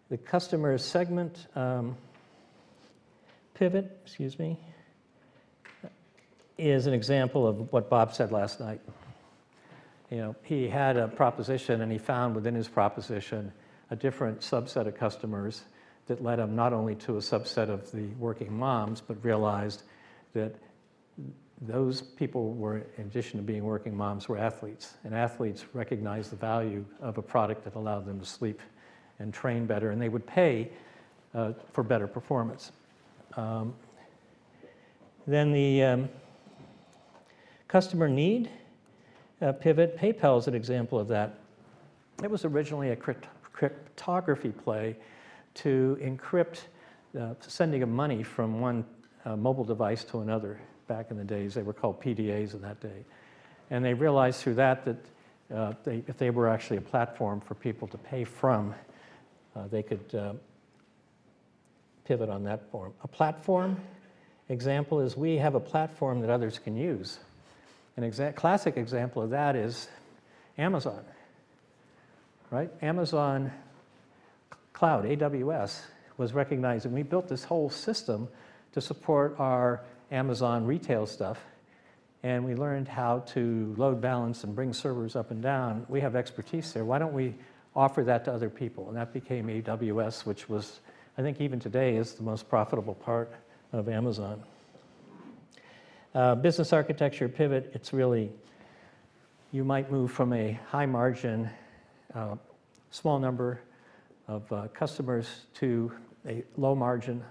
The customer segment pivot, is an example of what Bob said last night. You know, he had a proposition and he found within his proposition a different subset of customers that led him not only to a subset of the working moms, but realized that those people were, in addition to being working moms, were athletes. And athletes recognized the value of a product that allowed them to sleep and train better, and they would pay for better performance. Then the customer need pivot, PayPal is an example of that. It was originally a cryptography play to encrypt sending of money from one mobile device to another. Back in the days, they were called PDAs in that day. And they realized through that if they were actually a platform for people to pay from, they could pivot on that form. A platform example is we have a platform that others can use. An classic example of that is Amazon, right? Amazon Cloud, AWS, was recognized, and we built this whole system to support our Amazon retail stuff, and we learned how to load balance and bring servers up and down. We have expertise there. Why don't we offer that to other people? And that became AWS, which was, I think even today, is the most profitable part of Amazon. Business architecture pivot, it's really, you might move from a high margin, small number of customers to a low margin,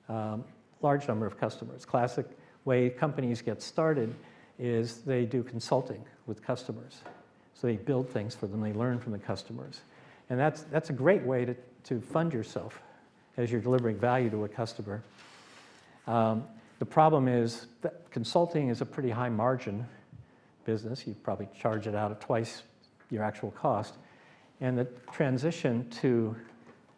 large number of customers. Classic way companies get started is they do consulting with customers. So they build things for them, they learn from the customers. And that's a great way to fund yourself as you're delivering value to a customer. The problem is that consulting is a pretty high margin business. You probably charge it out at twice your actual cost. And the transition to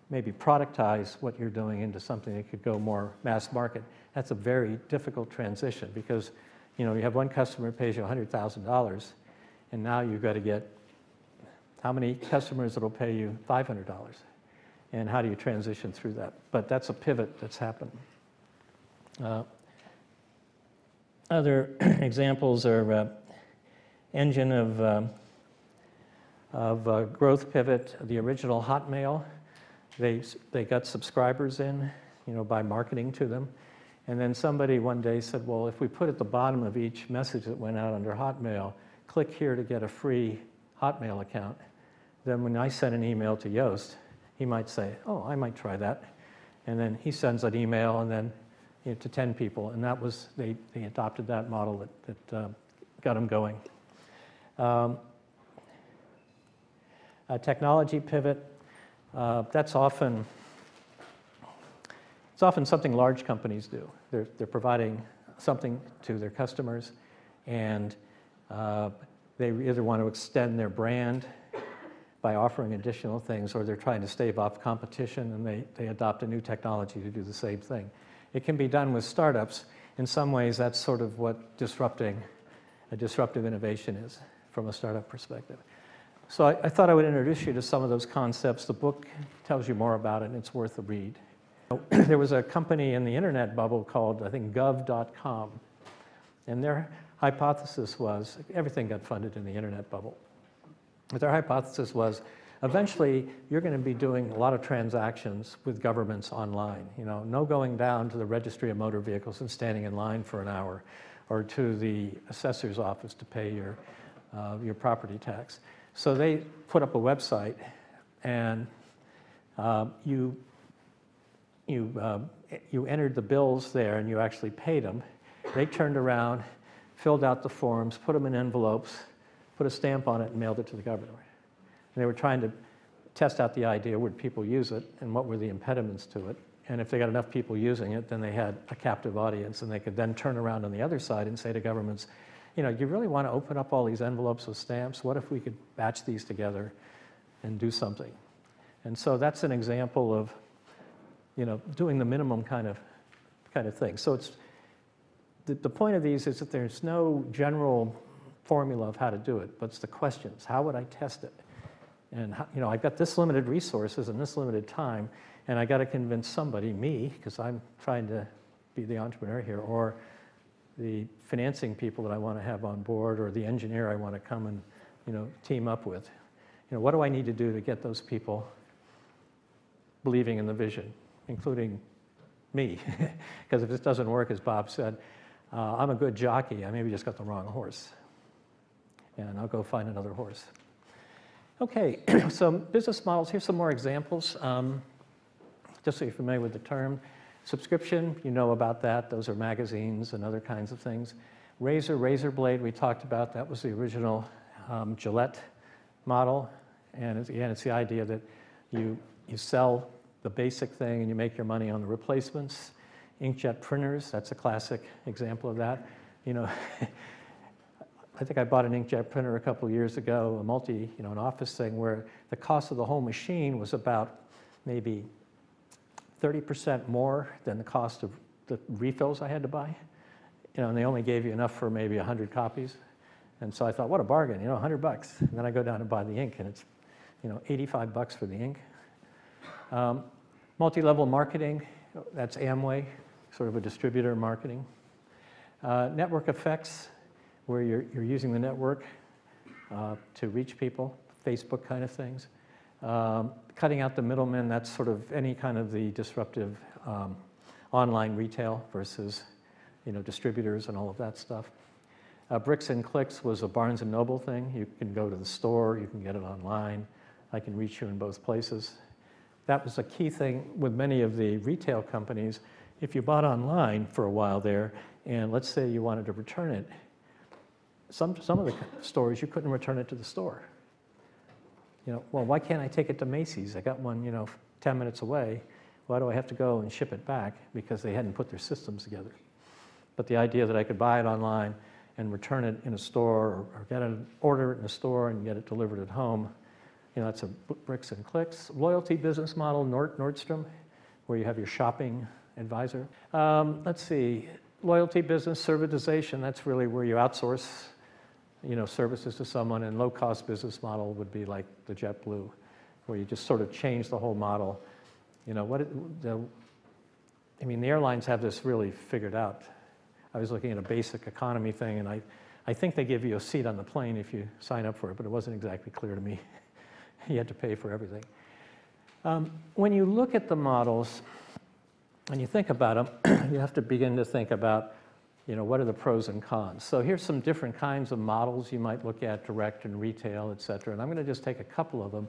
maybe productize what you're doing into something that could go more mass market, that's a very difficult transition because, you know, you have one customer who pays you $100,000, and now you've got to get how many customers that will pay you $500, and how do you transition through that? But that's a pivot that's happened. Other examples are engine of growth pivot, the original Hotmail. They got subscribers in, you know, by marketing to them. And then somebody one day said, well, if we put at the bottom of each message that went out under Hotmail, click here to get a free Hotmail account, then when I send an email to Yoast, he might say, oh, I might try that. And then he sends an email and then, you know, to 10 people. And that was, they adopted that model that got them going. A technology pivot, it's often something large companies do. They're providing something to their customers, and they either want to extend their brand by offering additional things, or they're trying to stave off competition, and they adopt a new technology to do the same thing. It can be done with startups. In some ways, that's sort of what a disruptive innovation is from a startup perspective. So I thought I would introduce you to some of those concepts. The book tells you more about it, and it's worth a read. There was a company in the internet bubble called, I think, gov.com, and their hypothesis was, everything got funded in the internet bubble, but their hypothesis was, eventually, you're going to be doing a lot of transactions with governments online. You know, no going down to the registry of motor vehicles and standing in line for an hour, or to the assessor's office to pay your property tax. So they put up a website, and you entered the bills there, and you actually paid them. They turned around, filled out the forms, put them in envelopes, put a stamp on it, and mailed it to the governor. And they were trying to test out the idea, would people use it, and what were the impediments to it. And if they got enough people using it, then they had a captive audience, and they could then turn around on the other side and say to governments, you know, you really want to open up all these envelopes with stamps? What if we could batch these together and do something? And so that's an example of, you know, doing the minimum kind of thing. So it's the point of these is that there's no general formula of how to do it, but it's the questions. How would I test it? And how, you know, I've got this limited resources and this limited time, and I got to convince somebody, me, because I'm trying to be the entrepreneur here, or the financing people that I want to have on board, or the engineer I want to come and, you know, team up with. You know, what do I need to do to get those people believing in the vision, including me? Because if this doesn't work, as Bob said, I'm a good jockey. I maybe just got the wrong horse, and I'll go find another horse. Okay, so business models. Here's some more examples, just so you're familiar with the term. Subscription, you know about that. Those are magazines and other kinds of things. Razor blade, we talked about. That was the original Gillette model. And again, it's the idea that you sell the basic thing and you make your money on the replacements. Inkjet printers, that's a classic example of that. You know, I think I bought an inkjet printer a couple of years ago, an office thing, where the cost of the whole machine was about maybe 30% more than the cost of the refills I had to buy. And they only gave you enough for maybe 100 copies. And so I thought, what a bargain, $100. And then I go down and buy the ink, and it's, $85 for the ink. Multi-level marketing, that's Amway, sort of a distributor marketing. Network effects, where you're using the network to reach people, Facebook kind of things. Cutting out the middlemen, that's sort of any kind of the disruptive online retail versus distributors and all of that stuff. Bricks and Clicks was a Barnes & Noble thing. You can go to the store, you can get it online. I can reach you in both places. That was a key thing with many of the retail companies. If you bought online for a while there, and let's say you wanted to return it, some of the stores, you couldn't return it to the store. Well, why can't I take it to Macy's? I got one, 10 minutes away. Why do I have to go and ship it back? Because they hadn't put their systems together. But the idea that I could buy it online and return it in a store, or order it in a store and get it delivered at home, that's a Bricks and Clicks. Loyalty business model, Nordstrom, where you have your shopping advisor. Let's see, loyalty business, servitization, that's really where you outsource services to someone, and low-cost business model would be like the JetBlue, where you just sort of change the whole model. The airlines have this really figured out. I was looking at a basic economy thing, and I think they give you a seat on the plane if you sign up for it, but it wasn't exactly clear to me. You had to pay for everything. When you look at the models and you think about them, you have to begin to think about what are the pros and cons. So here's some different kinds of models you might look at, direct and retail, et cetera. And I'm going to just take a couple of them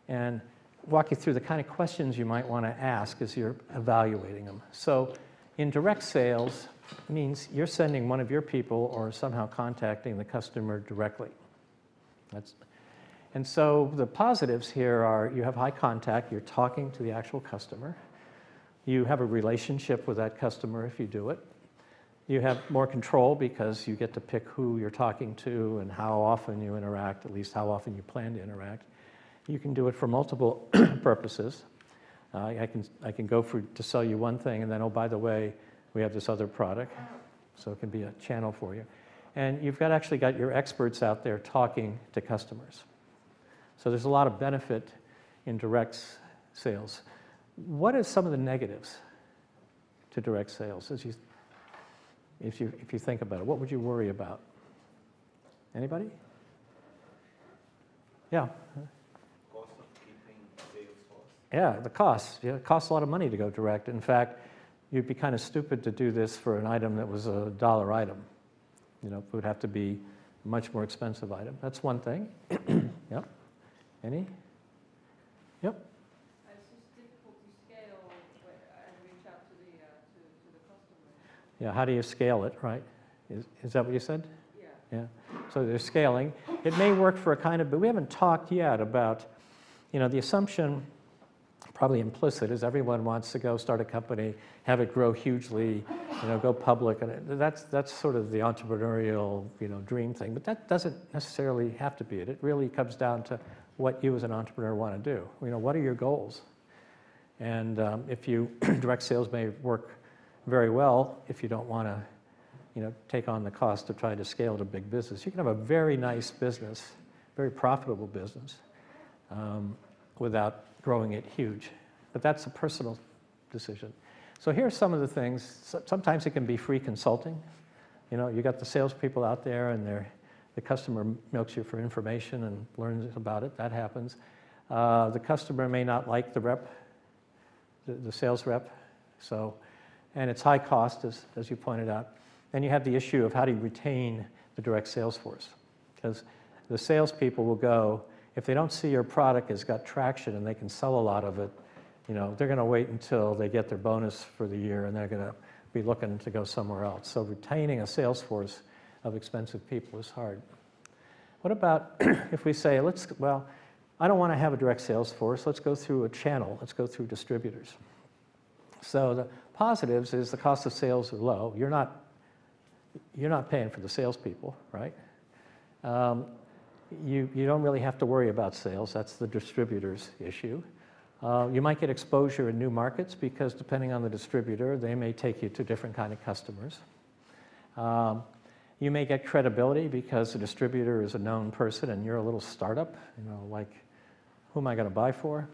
and walk you through the kind of questions you might want to ask as you're evaluating them. So in direct sales means you're sending one of your people or somehow contacting the customer directly. And so the positives here are you have high contact, you're talking to the actual customer. You have a relationship with that customer if you do it. You have more control because you get to pick who you're talking to and how often you interact, at least how often you plan to interact. You can do it for multiple purposes. I can go to sell you one thing, and then, oh, by the way, we have this other product. So it can be a channel for you. And you've actually got your experts out there talking to customers. So there's a lot of benefit in direct sales. What are some of the negatives to direct sales? If you think about it, what would you worry about? Anybody? Yeah. Cost of keeping sales force. Yeah, the cost. Yeah, it costs a lot of money to go direct. In fact, you'd be kind of stupid to do this for an item that was a $1 item. It would have to be a much more expensive item. That's one thing. Yep. Any? Yep. It's just difficult to scale and reach out to the customer. Yeah, how do you scale it, right? Is that what you said? Yeah. Yeah. So there's scaling. It may work for but we haven't talked yet about, the assumption, probably implicit, is everyone wants to go start a company, have it grow hugely, go public, and that's sort of the entrepreneurial, dream thing. But that doesn't necessarily have to be it. It really comes down to what you as an entrepreneur want to do. What are your goals? And if direct sales may work very well if you don't want to, take on the cost of trying to scale to big business. You can have a very nice business, very profitable business, without growing it huge. But that's a personal decision. So here's some of the things. Sometimes it can be free consulting. You got the salespeople out there, and the customer milks you for information and learns about it. That happens. The customer may not like the rep, the sales rep. And it's high cost, as you pointed out. Then you have the issue of how do you retain the direct sales force? Because the salespeople will go, if they don't see your product has got traction and they can sell a lot of it, they're going to wait until they get their bonus for the year, and they're going to be looking to go somewhere else. So retaining a sales force of expensive people is hard. What about if we say, I don't want to have a direct sales force. Let's go through a channel. Let's go through distributors. So the positives is the cost of sales are low. You're not paying for the salespeople, right? You don't really have to worry about sales. That's the distributor's issue. You might get exposure in new markets because depending on the distributor, they may take you to different kind of customers. You may get credibility because the distributor is a known person and you're a little startup, like, who am I going to buy for?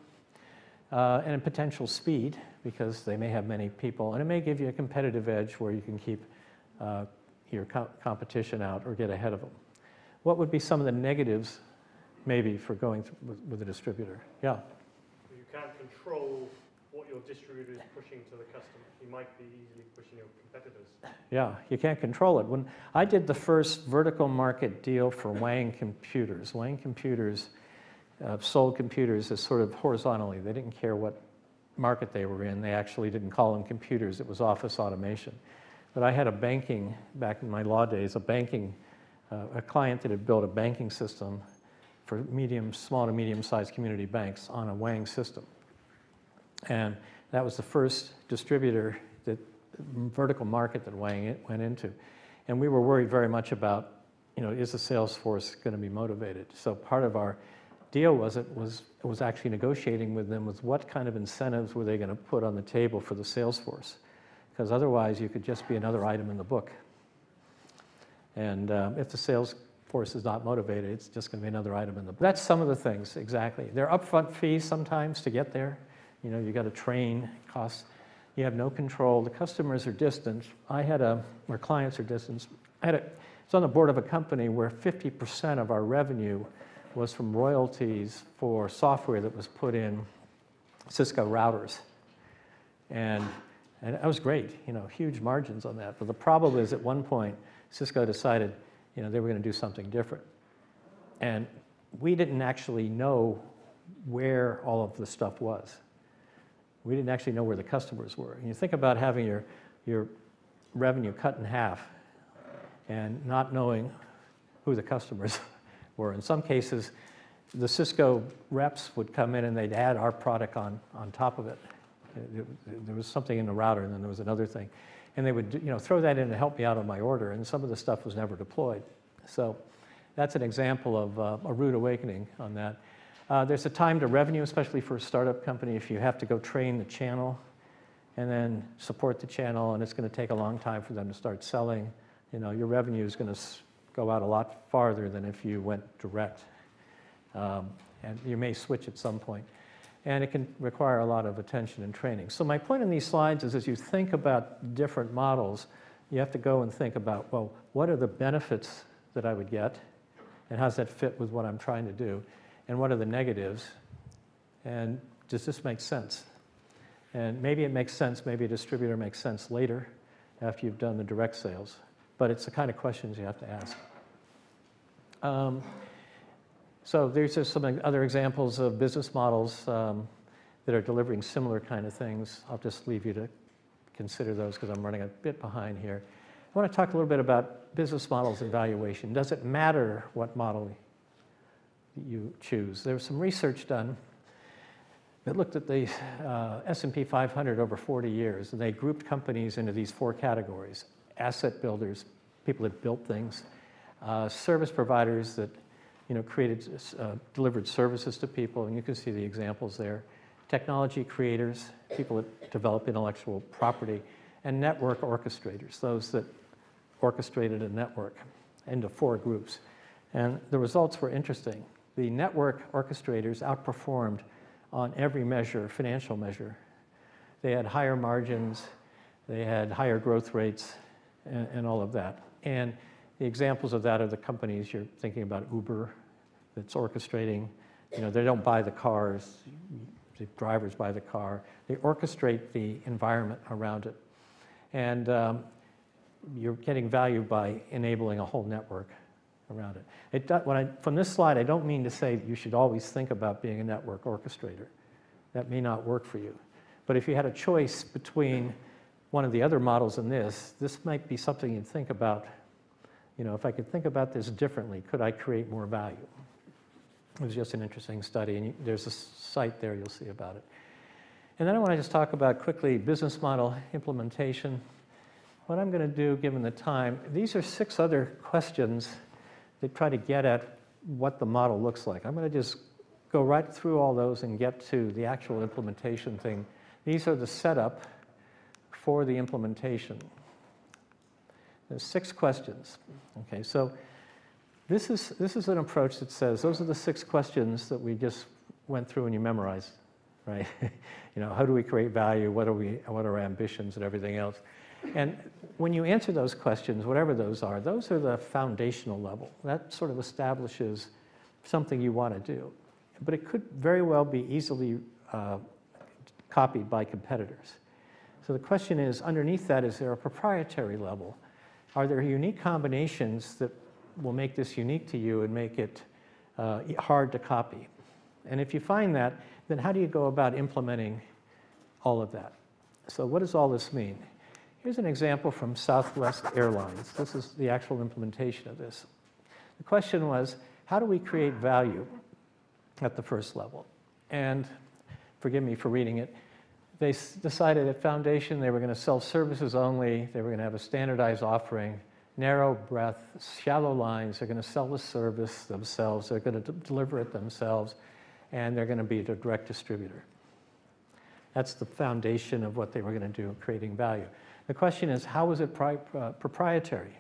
And potential speed because they may have many people, and it may give you a competitive edge where you can keep your competition out or get ahead of them. What would be some of the negatives, maybe, for going with a distributor? Yeah? You can't control what your distributor is pushing to the customer. You might be easily pushing your competitors. Yeah, you can't control it. When I did the first vertical market deal for Wang Computers, Wang Computers sold computers as sort of horizontally. They didn't care what market they were in. They actually didn't call them computers. It was office automation. But I had a banking, back in my law days, a client that had built a banking system for small to medium-sized community banks on a Wang system. And that was the first distributor, vertical market that Wang went into. And we were worried very much about, is the sales force going to be motivated? So part of our deal was actually negotiating with them with what kind of incentives were they going to put on the table for the sales force. Because otherwise you could just be another item in the book. And if the sales force is not motivated, it's just going to be another item in the book. That's some of the things, exactly. There are upfront fees sometimes to get there. You got to train, costs. You have no control. The customers are distant. Or clients are distant. I was on the board of a company where 50% of our revenue was from royalties for software that was put in Cisco routers. And that was great, huge margins on that. But the problem is at one point, Cisco decided, they were going to do something different. And we didn't actually know where all of the stuff was. We didn't actually know where the customers were. And you think about having your revenue cut in half and not knowing who the customers were. In some cases, the Cisco reps would come in and they'd add our product on top of it. There was something in the router and then there was another thing. And they would throw that in to help me out on my order, and some of the stuff was never deployed. So that's an example of a rude awakening on that. There's a time to revenue, especially for a startup company, if you have to go train the channel and then support the channel, and it's going to take a long time for them to start selling. Your revenue is going to go out a lot farther than if you went direct. And you may switch at some point. And it can require a lot of attention and training. So my point in these slides is as you think about different models, you have to go and think about, well, what are the benefits that I would get? And how does that fit with what I'm trying to do? And what are the negatives? And does this make sense? And maybe it makes sense, maybe a distributor makes sense later after you've done the direct sales. But it's the kind of questions you have to ask. So there's just some other examples of business models that are delivering similar kind of things. I'll just leave you to consider those because I'm running a bit behind here. I want to talk a little bit about business models and valuation. Does it matter what model you choose? There was some research done that looked at the S&P 500 over 40 years, and they grouped companies into these 4 categories: asset builders, people that built things, service providers that delivered services to people, and you can see the examples there, technology creators, people that develop intellectual property, and network orchestrators, those that orchestrated a network, into 4 groups. And the results were interesting. The network orchestrators outperformed on every measure, financial measure. They had higher margins, they had higher growth rates, and all of that. And the examples of that are the companies you're thinking about, Uber, that's orchestrating. They don't buy the cars, the drivers buy the car. They orchestrate the environment around it. And you're getting value by enabling a whole network around it. From this slide, I don't mean to say you should always think about being a network orchestrator. That may not work for you. But if you had a choice between one of the other models and this might be something you'd think about. If I could think about this differently, could I create more value? It was just an interesting study, and there's a site there you'll see about it. And then I want to just talk about quickly business model implementation. What I'm going to do, given the time, these are 6 other questions that try to get at what the model looks like. I'm going to just go right through all those and get to the actual implementation thing. These are the setup for the implementation. There's 6 questions. Okay, so this is an approach that says those are the 6 questions that we just went through and you memorized, right? You know, how do we create value? What are our ambitions and everything else? And when you answer those questions, whatever those are the foundational level. That sort of establishes something you want to do. But it could very well be easily copied by competitors. So the question is, underneath that, is there a proprietary level? Are there unique combinations that will make this unique to you and make it hard to copy? And if you find that, then how do you go about implementing all of that? So what does all this mean? Here's an example from Southwest Airlines. This is the actual implementation of this. The question was, how do we create value at the first level? And forgive me for reading it. They decided at Foundation they were going to sell services only. They were going to have a standardized offering, narrow breadth, shallow lines. They're going to sell the service themselves. They're going to deliver it themselves. And they're going to be a direct distributor. That's the foundation of what they were going to do, creating value. The question is, how was it proprietary?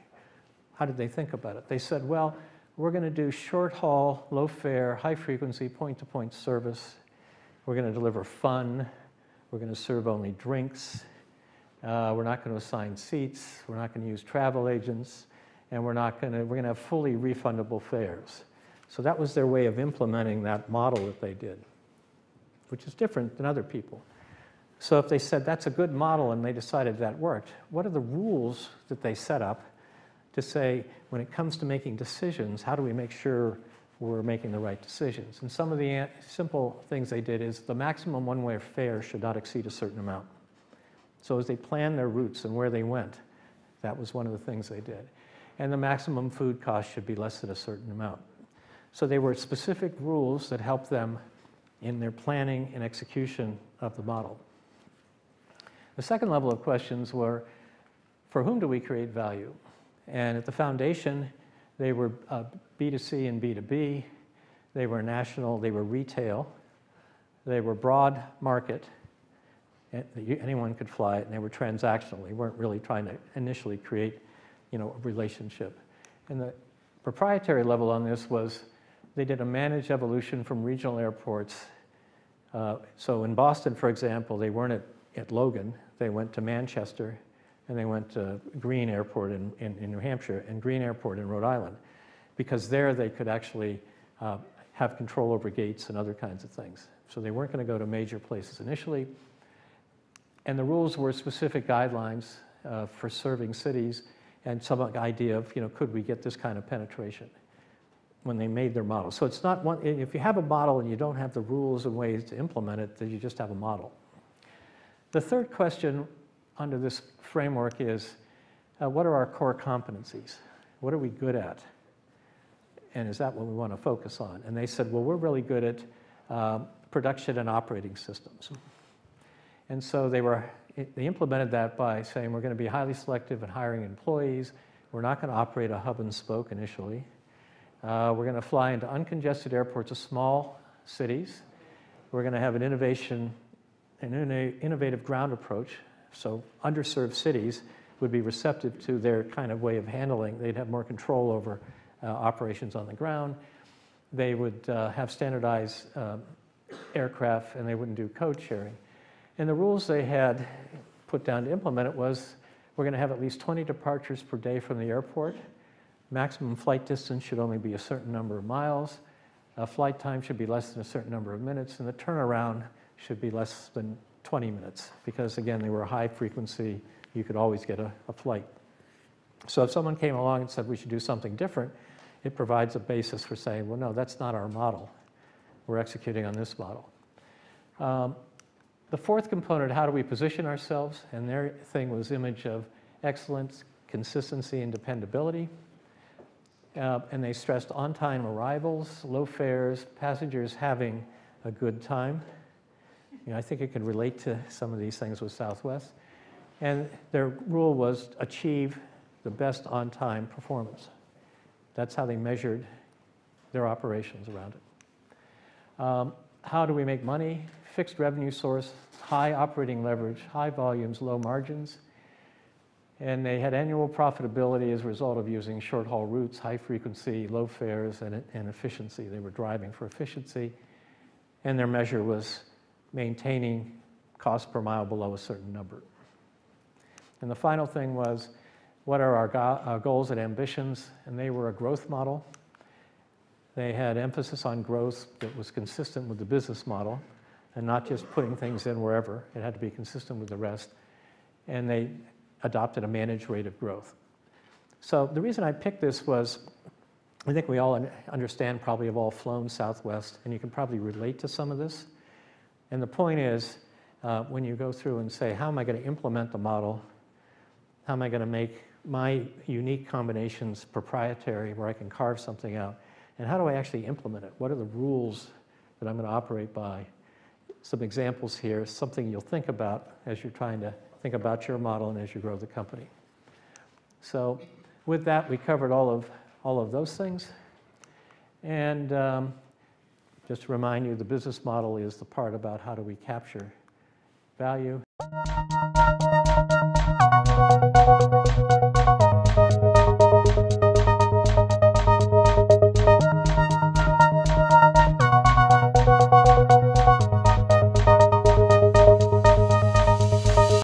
How did they think about it? They said, well, we're going to do short haul, low fare, high frequency, point-to-point service. We're going to deliver fun. We're going to serve only drinks. We're not going to assign seats. We're not going to use travel agents. And we're going to have fully refundable fares. So that was their way of implementing that model that they did, which is different than other people. So if they said that's a good model and they decided that worked, what are the rules that they set up to say, when it comes to making decisions, how do we make sure we're making the right decisions? And some of the simple things they did is the maximum one-way fare should not exceed a certain amount. So as they planned their routes and where they went, that was one of the things they did. And the maximum food cost should be less than a certain amount. So they were specific rules that helped them in their planning and execution of the model. The second level of questions were, for whom do we create value? And at the Foundation, they were B2C and B2B. They were national, they were retail. They were broad market. Anyone could fly it, and they were transactional. They weren't really trying to initially create, a relationship. And the proprietary level on this was they did a managed evolution from regional airports. So in Boston, for example, they weren't at Logan. They went to Manchester, and they went to Greene Airport in New Hampshire and Greene Airport in Rhode Island, because there they could actually have control over gates and other kinds of things. So they weren't going to go to major places initially. And the rules were specific guidelines for serving cities and some idea of, could we get this kind of penetration when they made their model. So it's not one, if you have a model and you don't have the rules and ways to implement it, then you just have a model. The third question under this framework is, what are our core competencies? What are we good at? And is that what we want to focus on? And they said, well, we're really good at production and operating systems. And so they implemented that by saying we're going to be highly selective in hiring employees. We're not going to operate a hub and spoke initially. We're going to fly into uncongested airports of small cities. We're going to have an innovative ground approach. So underserved cities would be receptive to their kind of way of handling. They'd have more control over operations on the ground. They would have standardized aircraft, and they wouldn't do code sharing. And the rules they had put down to implement it was, we're going to have at least 20 departures per day from the airport. Maximum flight distance should only be a certain number of miles. Flight time should be less than a certain number of minutes, and the turnaround should be less than 20 minutes, because again, they were high frequency. You could always get a flight. So if someone came along and said we should do something different, it provides a basis for saying, well, no, that's not our model. We're executing on this model. The fourth component, how do we position ourselves? And their thing was image of excellence, consistency, and dependability. And they stressed on-time arrivals, low fares, passengers having a good time. I think it could relate to some of these things with Southwest. And their rule was achieve the best on-time performance. That's how they measured their operations around it. How do we make money? Fixed revenue source, high operating leverage, high volumes, low margins. And they had annual profitability as a result of using short-haul routes, high frequency, low fares, and efficiency. They were driving for efficiency. And their measure was maintaining cost per mile below a certain number. And the final thing was, what are our goals and ambitions? And they were a growth model. They had emphasis on growth that was consistent with the business model and not just putting things in wherever. It had to be consistent with the rest. And they adopted a managed rate of growth. So the reason I picked this was, I think we all understand, probably have all flown Southwest, and you can probably relate to some of this. And the point is, when you go through and say, how am I going to implement the model? How am I going to make my unique combinations proprietary where I can carve something out? And how do I actually implement it? What are the rules that I'm going to operate by? Some examples here, something you'll think about as you're trying to think about your model and as you grow the company. So with that, we covered all of those things. And just to remind you, the business model is the part about how do we capture value.